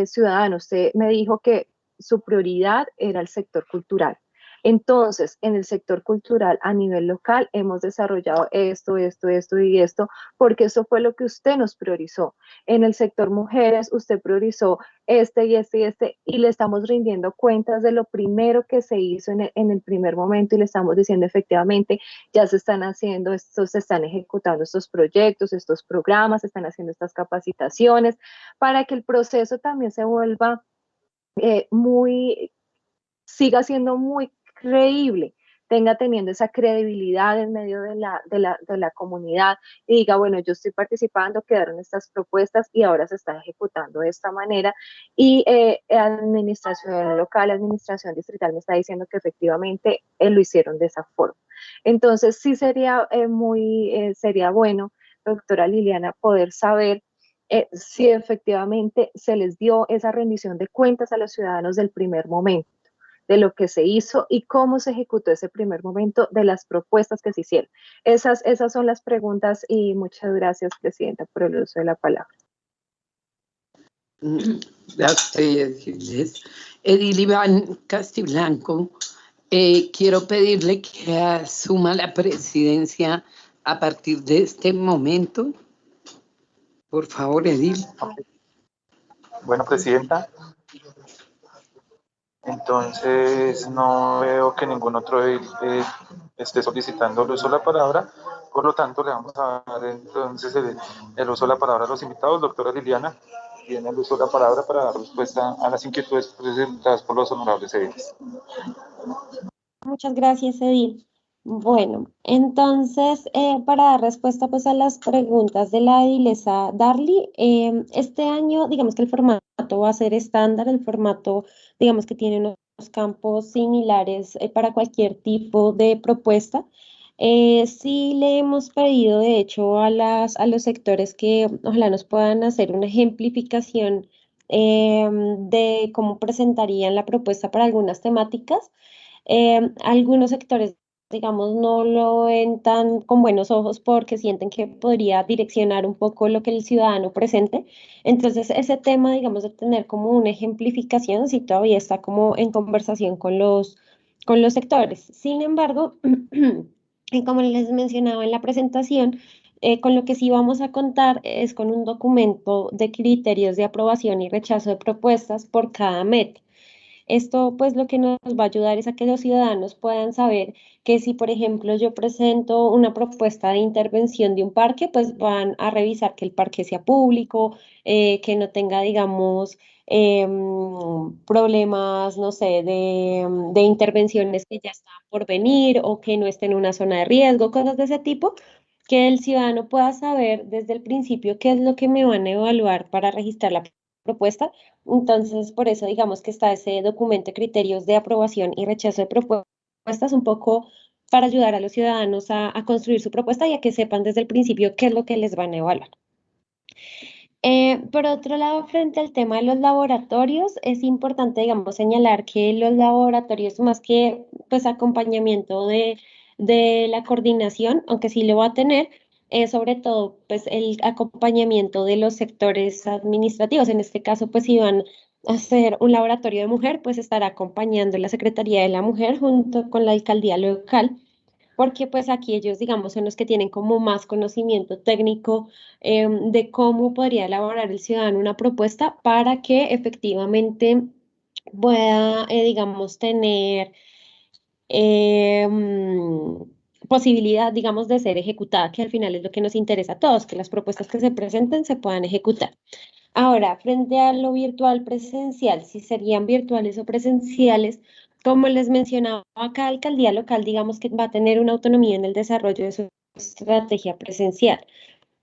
Speaker 8: ciudadano, usted me dijo que su prioridad era el sector cultural. Entonces, en el sector cultural a nivel local hemos desarrollado esto y esto, porque eso fue lo que usted nos priorizó. En el sector mujeres, usted priorizó y le estamos rindiendo cuentas de lo primero que se hizo en el primer momento y le estamos diciendo efectivamente, ya se están haciendo se están ejecutando estos proyectos, estos programas, se están haciendo estas capacitaciones, para que el proceso también se vuelva siga siendo muy creíble, teniendo esa credibilidad en medio de la comunidad y diga, bueno, yo estoy participando, quedaron estas propuestas y ahora se está ejecutando de esta manera y administración local, administración distrital me está diciendo que efectivamente lo hicieron de esa forma. Entonces sí sería sería bueno, doctora Liliana, poder saber si efectivamente se les dio esa rendición de cuentas a los ciudadanos del primer momento, de lo que se hizo y cómo se ejecutó ese primer momento de las propuestas que se hicieron. Esas son las preguntas y muchas gracias, Presidenta, por el uso de la palabra.
Speaker 1: Gracias. Edil Iván Castiblanco, quiero pedirle que asuma la presidencia a partir de este momento. Por favor, Edil.
Speaker 3: Bueno, Presidenta. Entonces, no veo que ningún otro esté solicitando el uso de la palabra. Por lo tanto, le vamos a dar entonces el uso de la palabra a los invitados. Doctora Liliana, tiene el uso de la palabra para dar respuesta a las inquietudes presentadas por los honorables ediles.
Speaker 14: Muchas gracias, Edil. Bueno, entonces, para dar respuesta pues, a las preguntas de la edilesa Darly, este año, digamos que el formato va a ser estándar, el formato, digamos que tiene unos campos similares para cualquier tipo de propuesta. Sí le hemos pedido, de hecho, a los sectores que ojalá nos puedan hacer una ejemplificación de cómo presentarían la propuesta para algunas temáticas. Algunos sectores, digamos, no lo ven tan con buenos ojos porque sienten que podría direccionar un poco lo que el ciudadano presente. Entonces, ese tema, digamos, de tener como una ejemplificación, sí todavía está como en conversación con los sectores. Sin embargo, y como les mencionaba en la presentación, con lo que sí vamos a contar es con un documento de criterios de aprobación y rechazo de propuestas por cada meta. Esto pues lo que nos va a ayudar es a que los ciudadanos puedan saber que si por ejemplo yo presento una propuesta de intervención de un parque, pues van a revisar que el parque sea público, que no tenga digamos problemas, no sé, de intervenciones que ya están por venir o que no estén en una zona de riesgo, cosas de ese tipo, que el ciudadano pueda saber desde el principio qué es lo que me van a evaluar para registrar la propuesta. Entonces, por eso digamos que está ese documento de criterios de aprobación y rechazo de propuestas, un poco para ayudar a los ciudadanos a construir su propuesta y a que sepan desde el principio qué es lo que les van a evaluar. Por otro lado, frente al tema de los laboratorios, es importante, digamos, señalar que los laboratorios, más que pues acompañamiento de la coordinación, aunque sí lo va a tener, sobre todo pues el acompañamiento de los sectores administrativos. En este caso, pues si van a hacer un laboratorio de mujer, pues estará acompañando la Secretaría de la Mujer junto con la alcaldía local, porque pues aquí ellos, digamos, son los que tienen como más conocimiento técnico de cómo podría elaborar el ciudadano una propuesta para que efectivamente pueda, digamos, tener posibilidad, digamos, de ser ejecutada, que al final es lo que nos interesa a todos, que las propuestas que se presenten se puedan ejecutar. Ahora, frente a lo virtual presencial, si serían virtuales o presenciales, como les mencionaba, cada alcaldía local, digamos que va a tener una autonomía en el desarrollo de su estrategia presencial.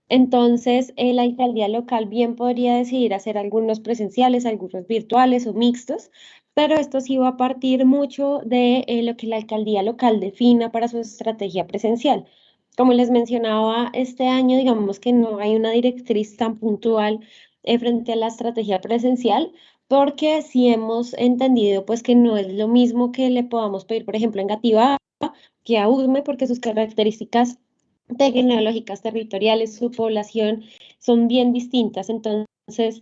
Speaker 14: Entonces, la alcaldía local bien podría decidir hacer algunos presenciales, algunos virtuales o mixtos, pero esto sí va a partir mucho de lo que la alcaldía local defina para su estrategia presencial. Como les mencionaba, este año digamos que no hay una directriz tan puntual frente a la estrategia presencial, porque sí hemos entendido pues que no es lo mismo que le podamos pedir, por ejemplo, en Gativá, que a USME, porque sus características tecnológicas territoriales, su población son bien distintas. Entonces,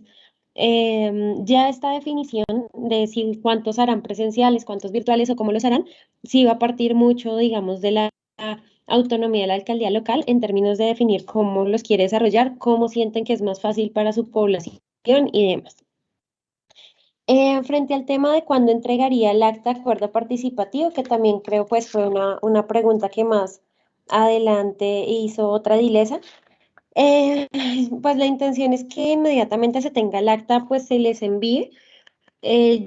Speaker 14: ya esta definición de si cuántos harán presenciales, cuántos virtuales o cómo los harán, sí va a partir mucho, digamos, de la autonomía de la alcaldía local en términos de definir cómo los quiere desarrollar, cómo sienten que es más fácil para su población y demás. Frente al tema de cuándo entregaría el acta de acuerdo participativo, que también creo pues fue una pregunta que más adelante hizo otra Dilesa, pues la intención es que inmediatamente se tenga el acta, pues se les envíe.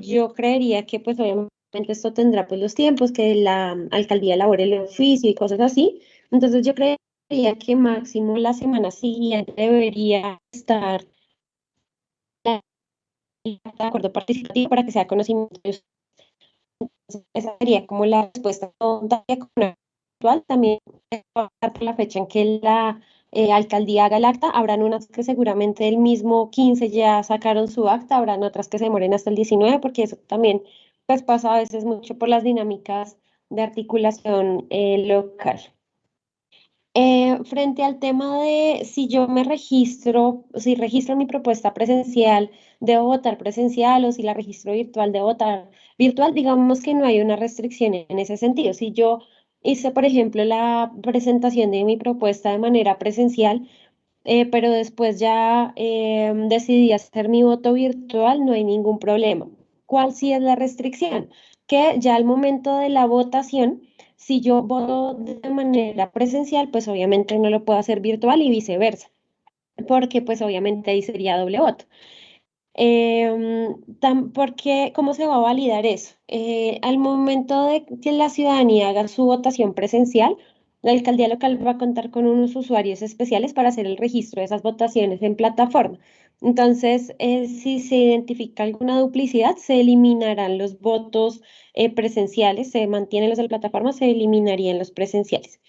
Speaker 14: Yo creería que pues obviamente esto tendrá pues los tiempos, que la alcaldía elabore el oficio y cosas así. Entonces yo creería que máximo la semana siguiente debería estar de acuerdo participativo para que sea conocimiento de ustedes. Esa sería como la respuesta actual. También va a estar por la fecha en que la alcaldía haga el acta. Habrán unas que seguramente el mismo 15 ya sacaron su acta, habrán otras que se demoren hasta el 19, porque eso también pues, pasa a veces mucho por las dinámicas de articulación local. Frente al tema de si yo me registro, si registro mi propuesta presencial, debo votar presencial, o si la registro virtual, debo votar virtual, digamos que no hay una restricción en ese sentido. Si yo hice, por ejemplo, la presentación de mi propuesta de manera presencial, pero después ya decidí hacer mi voto virtual, no hay ningún problema. ¿Cuál sí es la restricción? Que ya al momento de la votación, si yo voto de manera presencial, pues obviamente no lo puedo hacer virtual y viceversa, porque pues obviamente ahí sería doble voto. Porque, ¿cómo se va a validar eso? Al momento de que la ciudadanía haga su votación presencial, la alcaldía local va a contar con unos usuarios especiales para hacer el registro de esas votaciones en plataforma. Entonces, si se identifica alguna duplicidad, se eliminarán los votos presenciales, se mantienen los de la plataforma, se eliminarían los presenciales.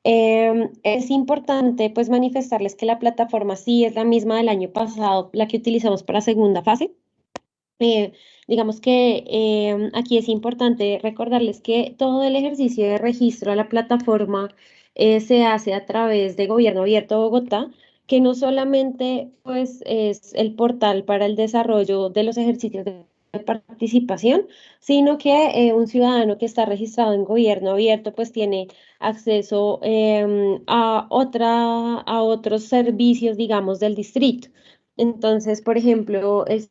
Speaker 14: Es importante pues manifestarles que la plataforma sí es la misma del año pasado, la que utilizamos para segunda fase. Digamos que aquí es importante recordarles que todo el ejercicio de registro a la plataforma se hace a través de Gobierno Abierto Bogotá, que no solamente pues es el portal para el desarrollo de los ejercicios de participación, sino que un ciudadano que está registrado en Gobierno Abierto pues tiene acceso a otros servicios, digamos, del distrito. Entonces, por ejemplo, el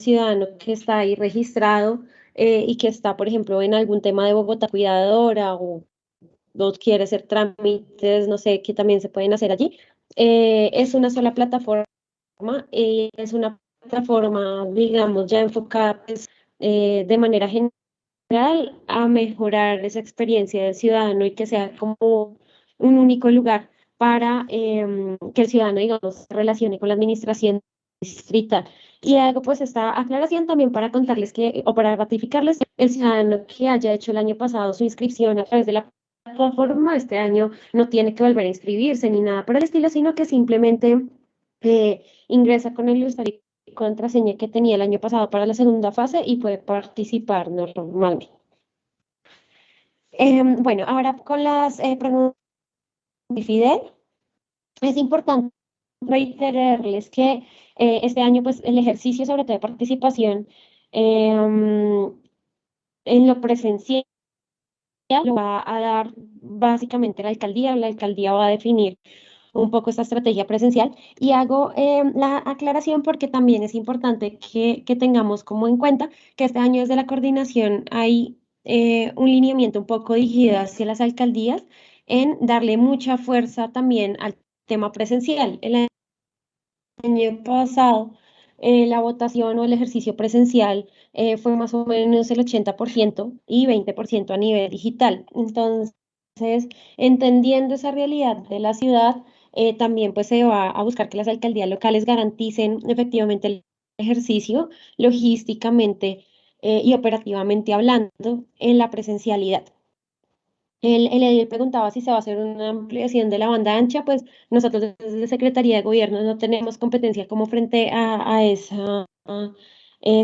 Speaker 14: ciudadano que está ahí registrado y que está, por ejemplo, en algún tema de Bogotá Cuidadora o quiere hacer trámites, no sé, que también se pueden hacer allí, es una sola plataforma, es una plataforma, digamos, ya enfocada pues, de manera general a mejorar esa experiencia del ciudadano y que sea como un único lugar para que el ciudadano, digamos, se relacione con la administración distrital. Y hago pues esta aclaración también para contarles que, o para ratificarles, el ciudadano que haya hecho el año pasado su inscripción a través de la plataforma, este año no tiene que volver a inscribirse ni nada por el estilo, sino que simplemente ingresa con el usuario y contraseña que tenía el año pasado para la segunda fase y puede participar normalmente. Bueno, ahora con las preguntas de Fidel, es importante reiterarles que este año pues el ejercicio sobre todo de participación en lo presencial lo va a dar básicamente la alcaldía va a definir un poco esta estrategia presencial y hago la aclaración porque también es importante que tengamos como en cuenta que este año desde la coordinación hay un lineamiento un poco dirigido hacia las alcaldías en darle mucha fuerza también al tema presencial. El año pasado la votación o el ejercicio presencial fue más o menos el 80% y 20% a nivel digital. Entonces, entendiendo esa realidad de la ciudad, también pues se va a buscar que las alcaldías locales garanticen efectivamente el ejercicio logísticamente y operativamente hablando en la presencialidad. El edil preguntaba si se va a hacer una ampliación de la banda ancha, pues nosotros desde Secretaría de Gobierno no tenemos competencia como frente a esa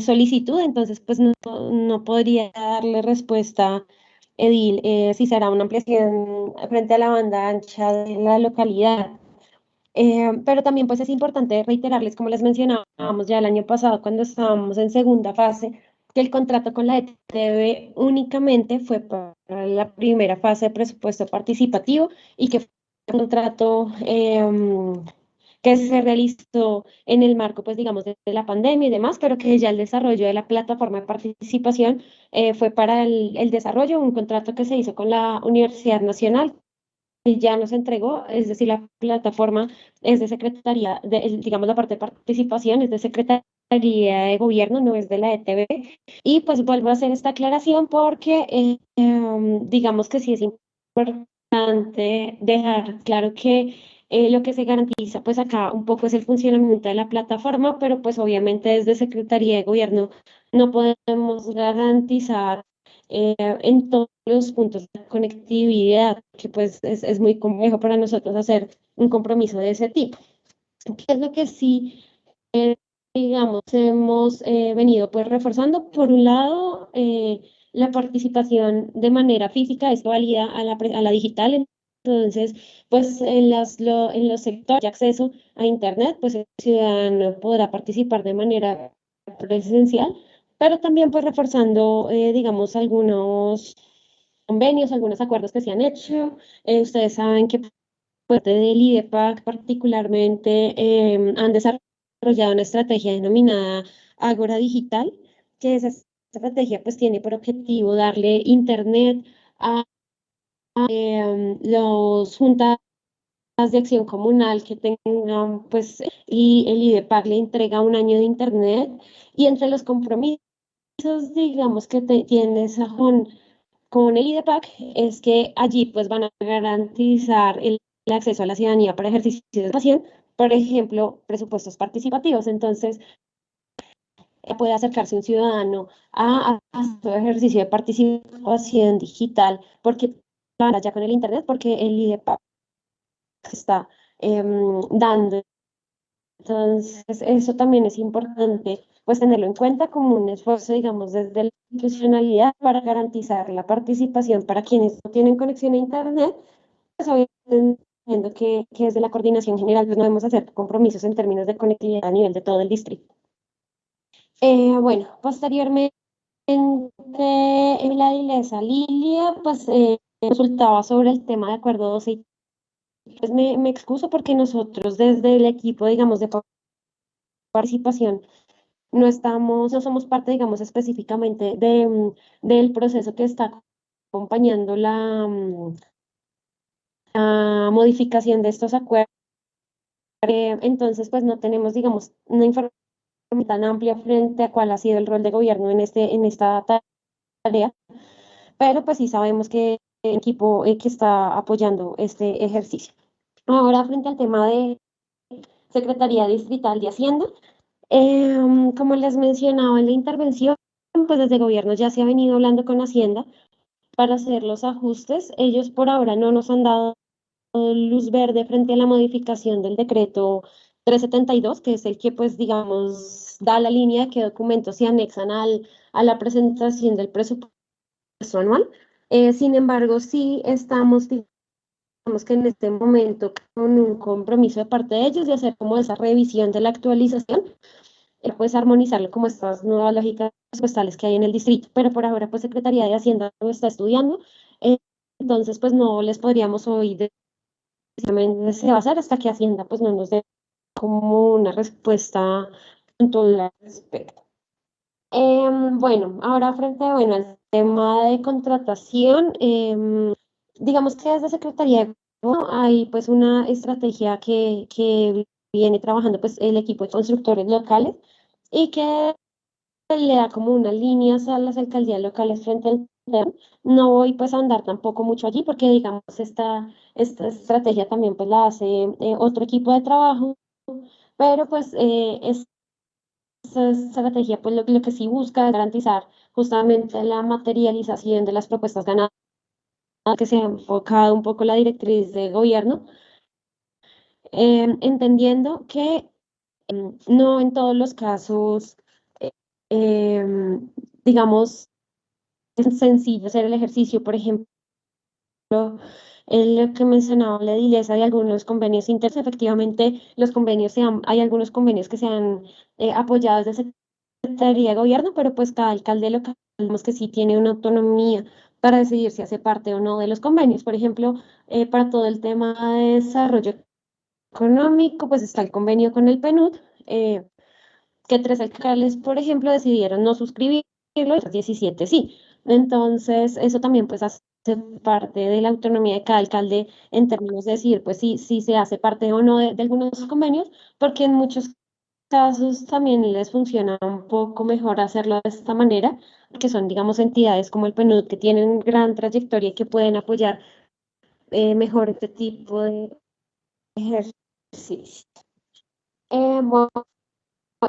Speaker 14: solicitud, entonces pues no podría darle respuesta, edil, si será una ampliación frente a la banda ancha de la localidad. Pero también pues es importante reiterarles, como les mencionábamos ya el año pasado cuando estábamos en segunda fase, que el contrato con la ETB únicamente fue para la primera fase de presupuesto participativo y que fue un contrato que se realizó en el marco, pues digamos, de la pandemia y demás, pero que ya el desarrollo de la plataforma de participación fue para el desarrollo, un contrato que se hizo con la Universidad Nacional, y ya nos entregó, es decir, la plataforma es de Secretaría, digamos, la parte de participación es de Secretaría de Gobierno, no es de la ETB. Y pues vuelvo a hacer esta aclaración porque digamos que sí es importante dejar claro que lo que se garantiza pues acá un poco es el funcionamiento de la plataforma, pero pues obviamente desde Secretaría de Gobierno no podemos garantizar en todos los puntos de conectividad, que pues es muy complejo para nosotros hacer un compromiso de ese tipo. ¿Qué es lo que sí, digamos, hemos venido pues reforzando? Por un lado, la participación de manera física es válida a la digital. Entonces, pues en los sectores de acceso a Internet, pues el ciudadano podrá participar de manera presencial, pero también pues reforzando, digamos, algunos convenios, algunos acuerdos que se han hecho. Ustedes saben que parte del IDEPAC particularmente han desarrollado una estrategia denominada Ágora Digital, que esa estrategia pues tiene por objetivo darle Internet a los juntas de acción comunal que tengan, pues, y el IDEPAC le entrega un año de Internet, y entre los compromisos, digamos, que tiene con el IDEPAC es que allí pues van a garantizar el acceso a la ciudadanía para ejercicio de educación, por ejemplo, presupuestos participativos. Entonces, puede acercarse un ciudadano a su ejercicio de participación digital, porque ya con el Internet, porque el IDEPAC está dando. Entonces, eso también es importante, pues tenerlo en cuenta como un esfuerzo, digamos, desde la institucionalidad para garantizar la participación para quienes no tienen conexión a Internet. Pues obviamente entiendo que desde la coordinación general pues no debemos hacer compromisos en términos de conectividad a nivel de todo el distrito. Bueno, posteriormente en la dilesa Lilia, pues consultaba sobre el tema de acuerdo 12 y pues me excuso porque nosotros desde el equipo, digamos, de participación no somos parte, digamos, específicamente del proceso que está acompañando la modificación de estos acuerdos. Entonces, pues no tenemos, digamos, una información tan amplia frente a cuál ha sido el rol de gobierno en esta tarea, pero pues sí sabemos que el equipo que está apoyando este ejercicio. Ahora, frente al tema de Secretaría Distrital de Hacienda, como les mencionaba en la intervención, pues desde gobierno ya se ha venido hablando con Hacienda para hacer los ajustes. Ellos por ahora no nos han dado luz verde frente a la modificación del decreto 372, que es el que, pues, digamos, da la línea de qué documentos se anexan a la presentación del presupuesto anual. Sin embargo, sí estamos, digamos que en este momento con un compromiso de parte de ellos de hacer como esa revisión de la actualización, pues armonizarlo como estas nuevas lógicas postales que hay en el distrito, pero por ahora pues Secretaría de Hacienda lo está estudiando, entonces pues no les podríamos hoy precisamente se va a hacer hasta que Hacienda pues no nos dé como una respuesta puntual al respecto. Bueno, ahora frente al tema de contratación, digamos que desde Secretaría de Gobierno hay pues una estrategia que viene trabajando pues el equipo de constructores locales y que le da como unas líneas a las alcaldías locales frente al tema. No voy pues a andar tampoco mucho allí porque digamos esta estrategia también pues la hace otro equipo de trabajo, pero pues esta estrategia pues lo que sí busca es garantizar justamente la materialización de las propuestas ganadoras, que se ha enfocado un poco la directriz de gobierno, entendiendo que no en todos los casos, digamos, es sencillo hacer el ejercicio. Por ejemplo, en lo que mencionaba la edilesa de algunos convenios internos, efectivamente los convenios hay algunos convenios que se han apoyado desde Secretaría de Gobierno, pero pues cada alcalde local, digamos que sí tiene una autonomía para decidir si hace parte o no de los convenios. Por ejemplo, para todo el tema de desarrollo económico, pues está el convenio con el PNUD, que 3 alcaldes, por ejemplo, decidieron no suscribirlo y los 17 sí. Entonces, eso también pues hace parte de la autonomía de cada alcalde en términos de decir, pues sí, sí se hace parte o no de algunos convenios, porque en muchos casos también les funciona un poco mejor hacerlo de esta manera, porque son, digamos, entidades como el PNUD que tienen gran trayectoria y que pueden apoyar mejor este tipo de ejercicios. Bueno,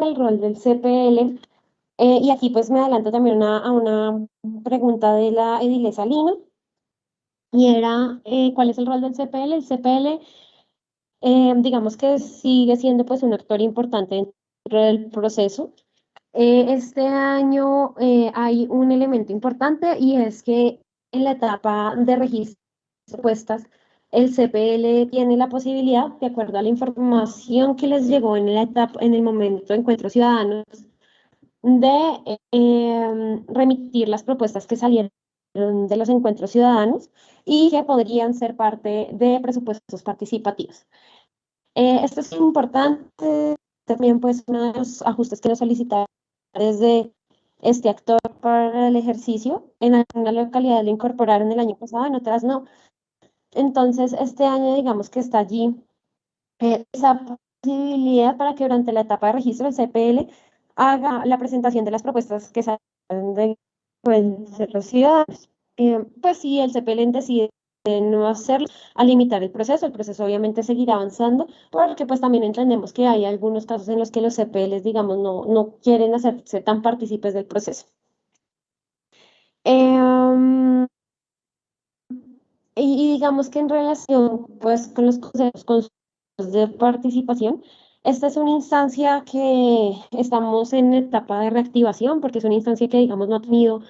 Speaker 14: el rol del CPL, y aquí pues me adelanto también a una pregunta de la edilesa Lina, y era, ¿cuál es el rol del CPL? El CPL, digamos que sigue siendo pues un actor importante dentro del proceso. Este año hay un elemento importante, y es que en la etapa de registro de propuestas, el CPL tiene la posibilidad, de acuerdo a la información que les llegó en la etapa, en el momento de encuentros ciudadanos, de remitir las propuestas que salieron de los encuentros ciudadanos y que podrían ser parte de presupuestos participativos. Esto es importante, también pues uno de los ajustes que nos solicitaron desde este actor para el ejercicio. En algunas localidades lo incorporaron el año pasado, en otras no. Entonces, este año digamos que está allí esa posibilidad para que durante la etapa de registro el CPL haga la presentación de las propuestas que salen de los ciudadanos. Pues si el CPL decide no hacerlo, a limitar el proceso obviamente seguirá avanzando, porque pues también entendemos que hay algunos casos en los que los CPLs, digamos, no quieren hacerse tan partícipes del proceso. Y digamos que en relación pues con los consejos de participación, esta es una instancia que estamos en etapa de reactivación, porque es una instancia que, digamos, no ha tenido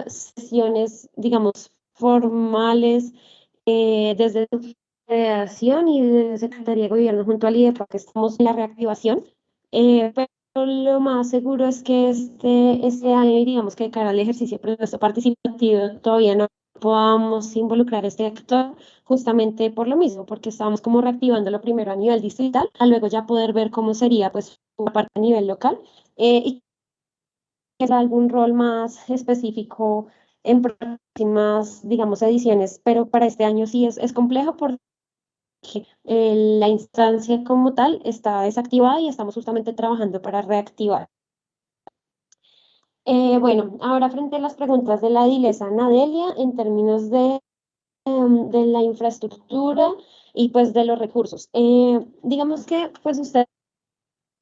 Speaker 14: sesiones, digamos, formales desde su creación, y desde Secretaría de Gobierno junto al IDEPA, que estamos en la reactivación. Pero lo más seguro es que este año, digamos que de cara al ejercicio de proceso participativo, todavía no podamos involucrar este actor, justamente por lo mismo, porque estamos como reactivándolo primero a nivel distrital, a luego ya poder ver cómo sería pues su parte a nivel local, y que haya algún rol más específico en próximas, digamos, ediciones, pero para este año sí es complejo, porque la instancia como tal está desactivada y estamos justamente trabajando para reactivar. Bueno, ahora frente a las preguntas de la edilesa Nadelia en términos de la infraestructura y pues de los recursos. Digamos que pues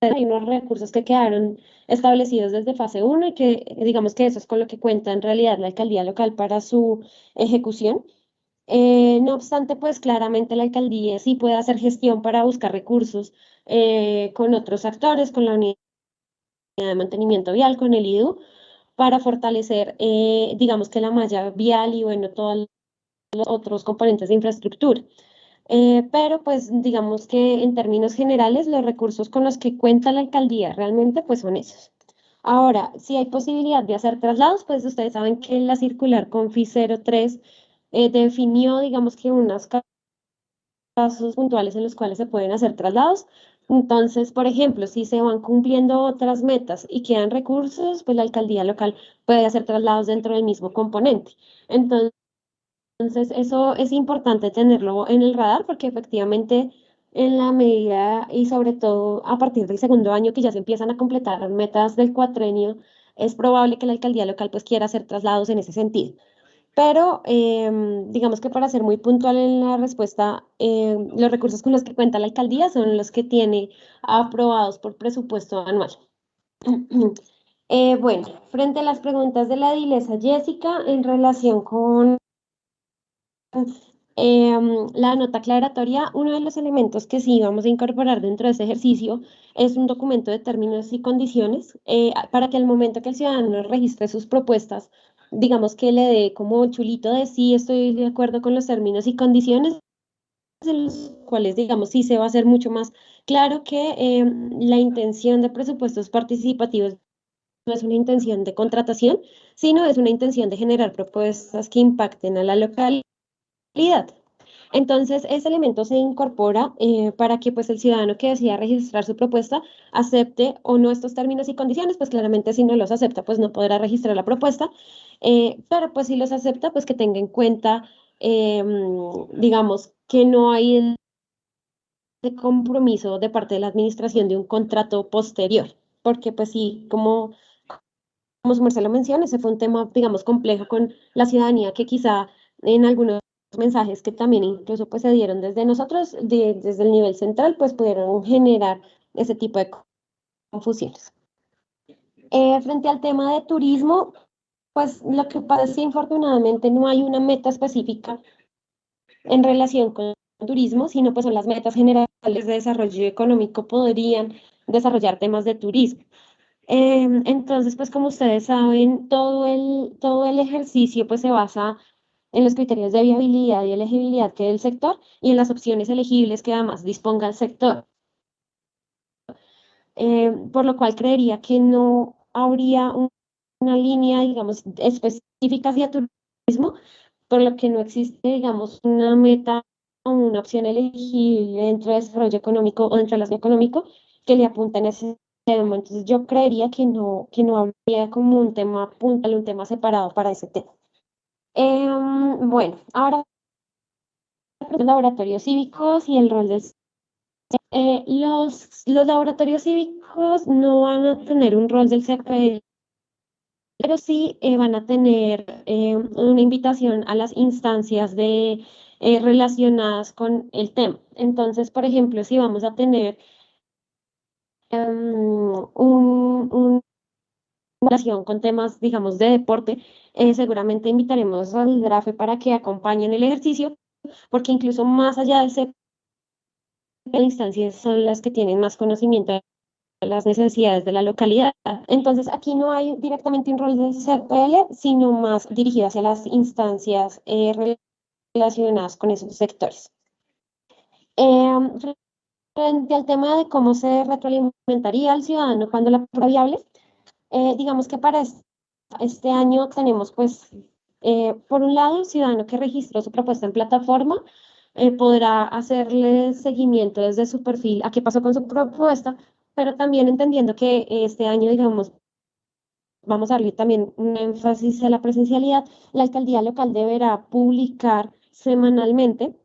Speaker 14: hay unos recursos que quedaron establecidos desde fase 1 y que digamos que eso es con lo que cuenta en realidad la alcaldía local para su ejecución. No obstante, pues claramente la alcaldía sí puede hacer gestión para buscar recursos con otros actores, con la unidad de mantenimiento vial, con el IDU, para fortalecer, digamos que la malla vial y bueno, todos los otros componentes de infraestructura. Pero pues digamos que en términos generales los recursos con los que cuenta la alcaldía realmente pues son esos. Ahora, si hay posibilidad de hacer traslados, pues ustedes saben que la circular Confi 03 definió, digamos que unos casos puntuales en los cuales se pueden hacer traslados. Entonces, por ejemplo, si se van cumpliendo otras metas y quedan recursos, pues la alcaldía local puede hacer traslados dentro del mismo componente. Entonces, eso es importante tenerlo en el radar, porque efectivamente en la medida y sobre todo a partir del segundo año que ya se empiezan a completar las metas del cuatrenio, es probable que la alcaldía local pues quiera hacer traslados en ese sentido. Pero digamos que para ser muy puntual en la respuesta, los recursos con los que cuenta la alcaldía son los que tiene aprobados por presupuesto anual. Bueno, frente a las preguntas de la edilesa Jessica en relación con la nota aclaratoria, uno de los elementos que sí vamos a incorporar dentro de ese ejercicio es un documento de términos y condiciones para que al momento que el ciudadano registre sus propuestas, digamos que le dé como chulito de sí estoy de acuerdo con los términos y condiciones, en los cuales, digamos, sí se va a hacer mucho más claro que la intención de presupuestos participativos no es una intención de contratación, sino es una intención de generar propuestas que impacten a la localidad. Entonces, ese elemento se incorpora para que pues, el ciudadano que decida registrar su propuesta acepte o no estos términos y condiciones, pues claramente si no los acepta, pues no podrá registrar la propuesta, pero pues si los acepta, pues que tenga en cuenta, digamos, que no hay de compromiso de parte de la administración de un contrato posterior, porque pues sí, como su merced lo menciona, ese fue un tema, digamos, complejo con la ciudadanía que quizá en algunos mensajes que también incluso pues se dieron desde nosotros, desde el nivel central, pues pudieron generar ese tipo de confusiones. Frente al tema de turismo, pues lo que pasa es que infortunadamente no hay una meta específica en relación con turismo, sino pues son las metas generales de desarrollo económico podrían desarrollar temas de turismo. Entonces, pues como ustedes saben, todo el ejercicio pues se basa en los criterios de viabilidad y elegibilidad que del sector y en las opciones elegibles que además disponga el sector. Por lo cual creería que no habría una línea, digamos, específica hacia turismo, por lo que no existe, digamos, una meta o una opción elegible dentro del desarrollo económico o dentro del área económico que le apunte en ese tema. Entonces yo creería que no habría como un tema puntual, un tema separado para ese tema. Bueno, ahora los laboratorios cívicos y el rol del... los laboratorios cívicos no van a tener un rol del CPL, pero sí van a tener una invitación a las instancias relacionadas con el tema. Entonces, por ejemplo, si vamos a tener una relación con temas, digamos, de deporte, seguramente invitaremos al DRAFE para que acompañen el ejercicio, porque incluso más allá de ese instancias son las que tienen más conocimiento de las necesidades de la localidad. Entonces, aquí no hay directamente un rol de CPL, sino más dirigido hacia las instancias relacionadas con esos sectores. Frente al tema de cómo se retroalimentaría al ciudadano cuando la prueba viable, digamos que para este año tenemos, pues, por un lado, el ciudadano que registró su propuesta en plataforma podrá hacerle seguimiento desde su perfil a qué pasó con su propuesta, pero también entendiendo que este año, digamos, vamos a darle también un énfasis a la presencialidad, la alcaldía local deberá publicar semanalmente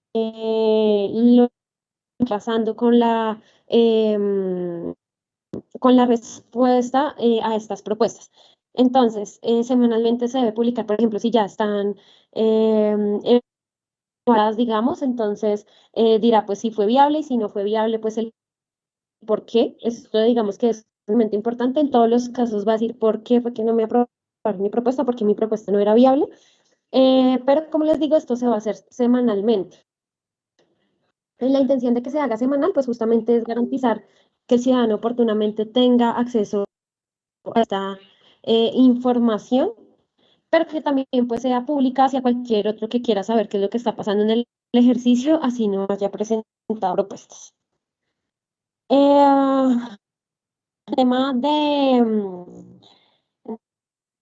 Speaker 14: lo pasando con la respuesta a estas propuestas. Entonces, semanalmente se debe publicar, por ejemplo, si ya están digamos, entonces dirá pues si fue viable y si no fue viable, pues el por qué. Esto digamos que es realmente importante. En todos los casos va a decir por qué fue que no me aprobaron mi propuesta, porque mi propuesta no era viable. Pero como les digo, esto se va a hacer semanalmente. La intención de que se haga semanal, pues justamente es garantizar que el ciudadano oportunamente tenga acceso a esta información, pero que también pues sea pública hacia cualquier otro que quiera saber qué es lo que está pasando en el ejercicio, así no haya presentado propuestas. Tema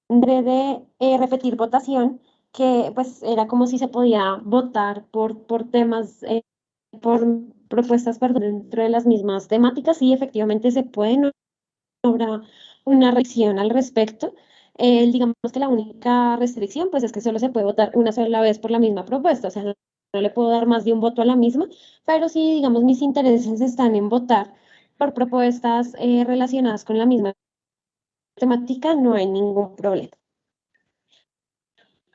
Speaker 14: de repetir votación, que pues era como si se podía votar por temas, por propuestas, perdón, dentro de las mismas temáticas, y efectivamente se puede, no habrá una reacción al respecto. Digamos que la única restricción pues es que solo se puede votar una sola vez por la misma propuesta, o sea, no le puedo dar más de un voto a la misma, pero si, digamos, mis intereses están en votar por propuestas relacionadas con la misma temática, no hay ningún problema.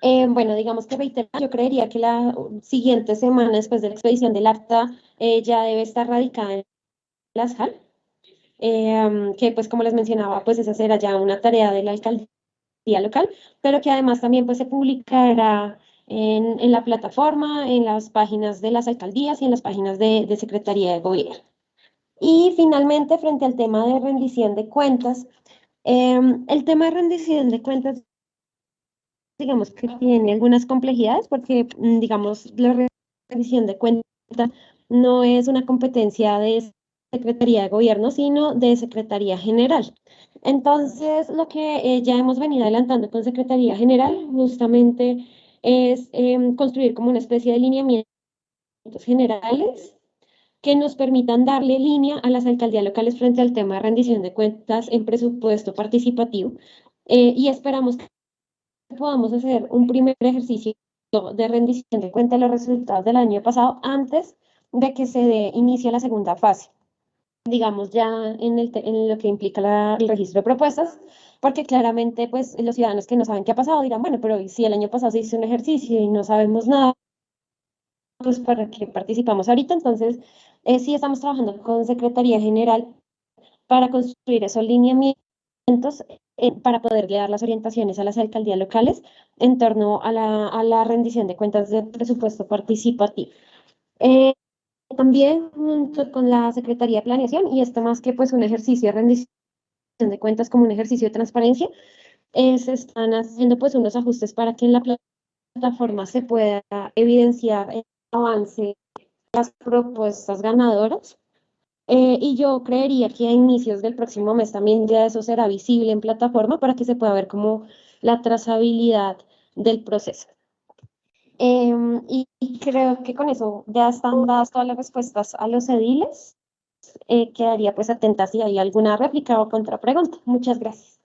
Speaker 14: Bueno, digamos que reiterar, yo creería que la siguiente semana después de la expedición del acta ya debe estar radicada en las JAL. que pues como les mencionaba, pues esa será ya una tarea de la alcaldía local, pero que además también pues se publicará en la plataforma, en las páginas de las alcaldías y en las páginas de Secretaría de Gobierno. Y finalmente, frente al tema de rendición de cuentas, el tema de rendición de cuentas, digamos que tiene algunas complejidades porque, digamos, la rendición de cuentas no es una competencia de Secretaría de Gobierno, sino de Secretaría General. Entonces, lo que ya hemos venido adelantando con Secretaría General justamente es construir como una especie de lineamientos generales que nos permitan darle línea a las alcaldías locales frente al tema de rendición de cuentas en presupuesto participativo. Y esperamos que podamos hacer un primer ejercicio de rendición de cuentas de los resultados del año pasado antes de que se dé inicio a la segunda fase, digamos ya en lo que implica el registro de propuestas, porque claramente pues los ciudadanos que no saben qué ha pasado dirán, bueno, pero si el año pasado se hizo un ejercicio y no sabemos nada, pues para qué participamos ahorita. Entonces sí estamos trabajando con Secretaría General para construir esos lineamientos para poder dar las orientaciones a las alcaldías locales en torno a la rendición de cuentas de presupuesto participativo. También junto con la Secretaría de Planeación, y esto más que pues un ejercicio de rendición de cuentas como un ejercicio de transparencia, se están haciendo pues unos ajustes para que en la plataforma se pueda evidenciar el avance de las propuestas ganadoras. Y yo creería que a inicios del próximo mes también ya eso será visible en plataforma para que se pueda ver como la trazabilidad del proceso. Y creo que con eso ya están dadas todas las respuestas a los ediles. Quedaría pues atenta si hay alguna réplica o contrapregunta. Muchas gracias.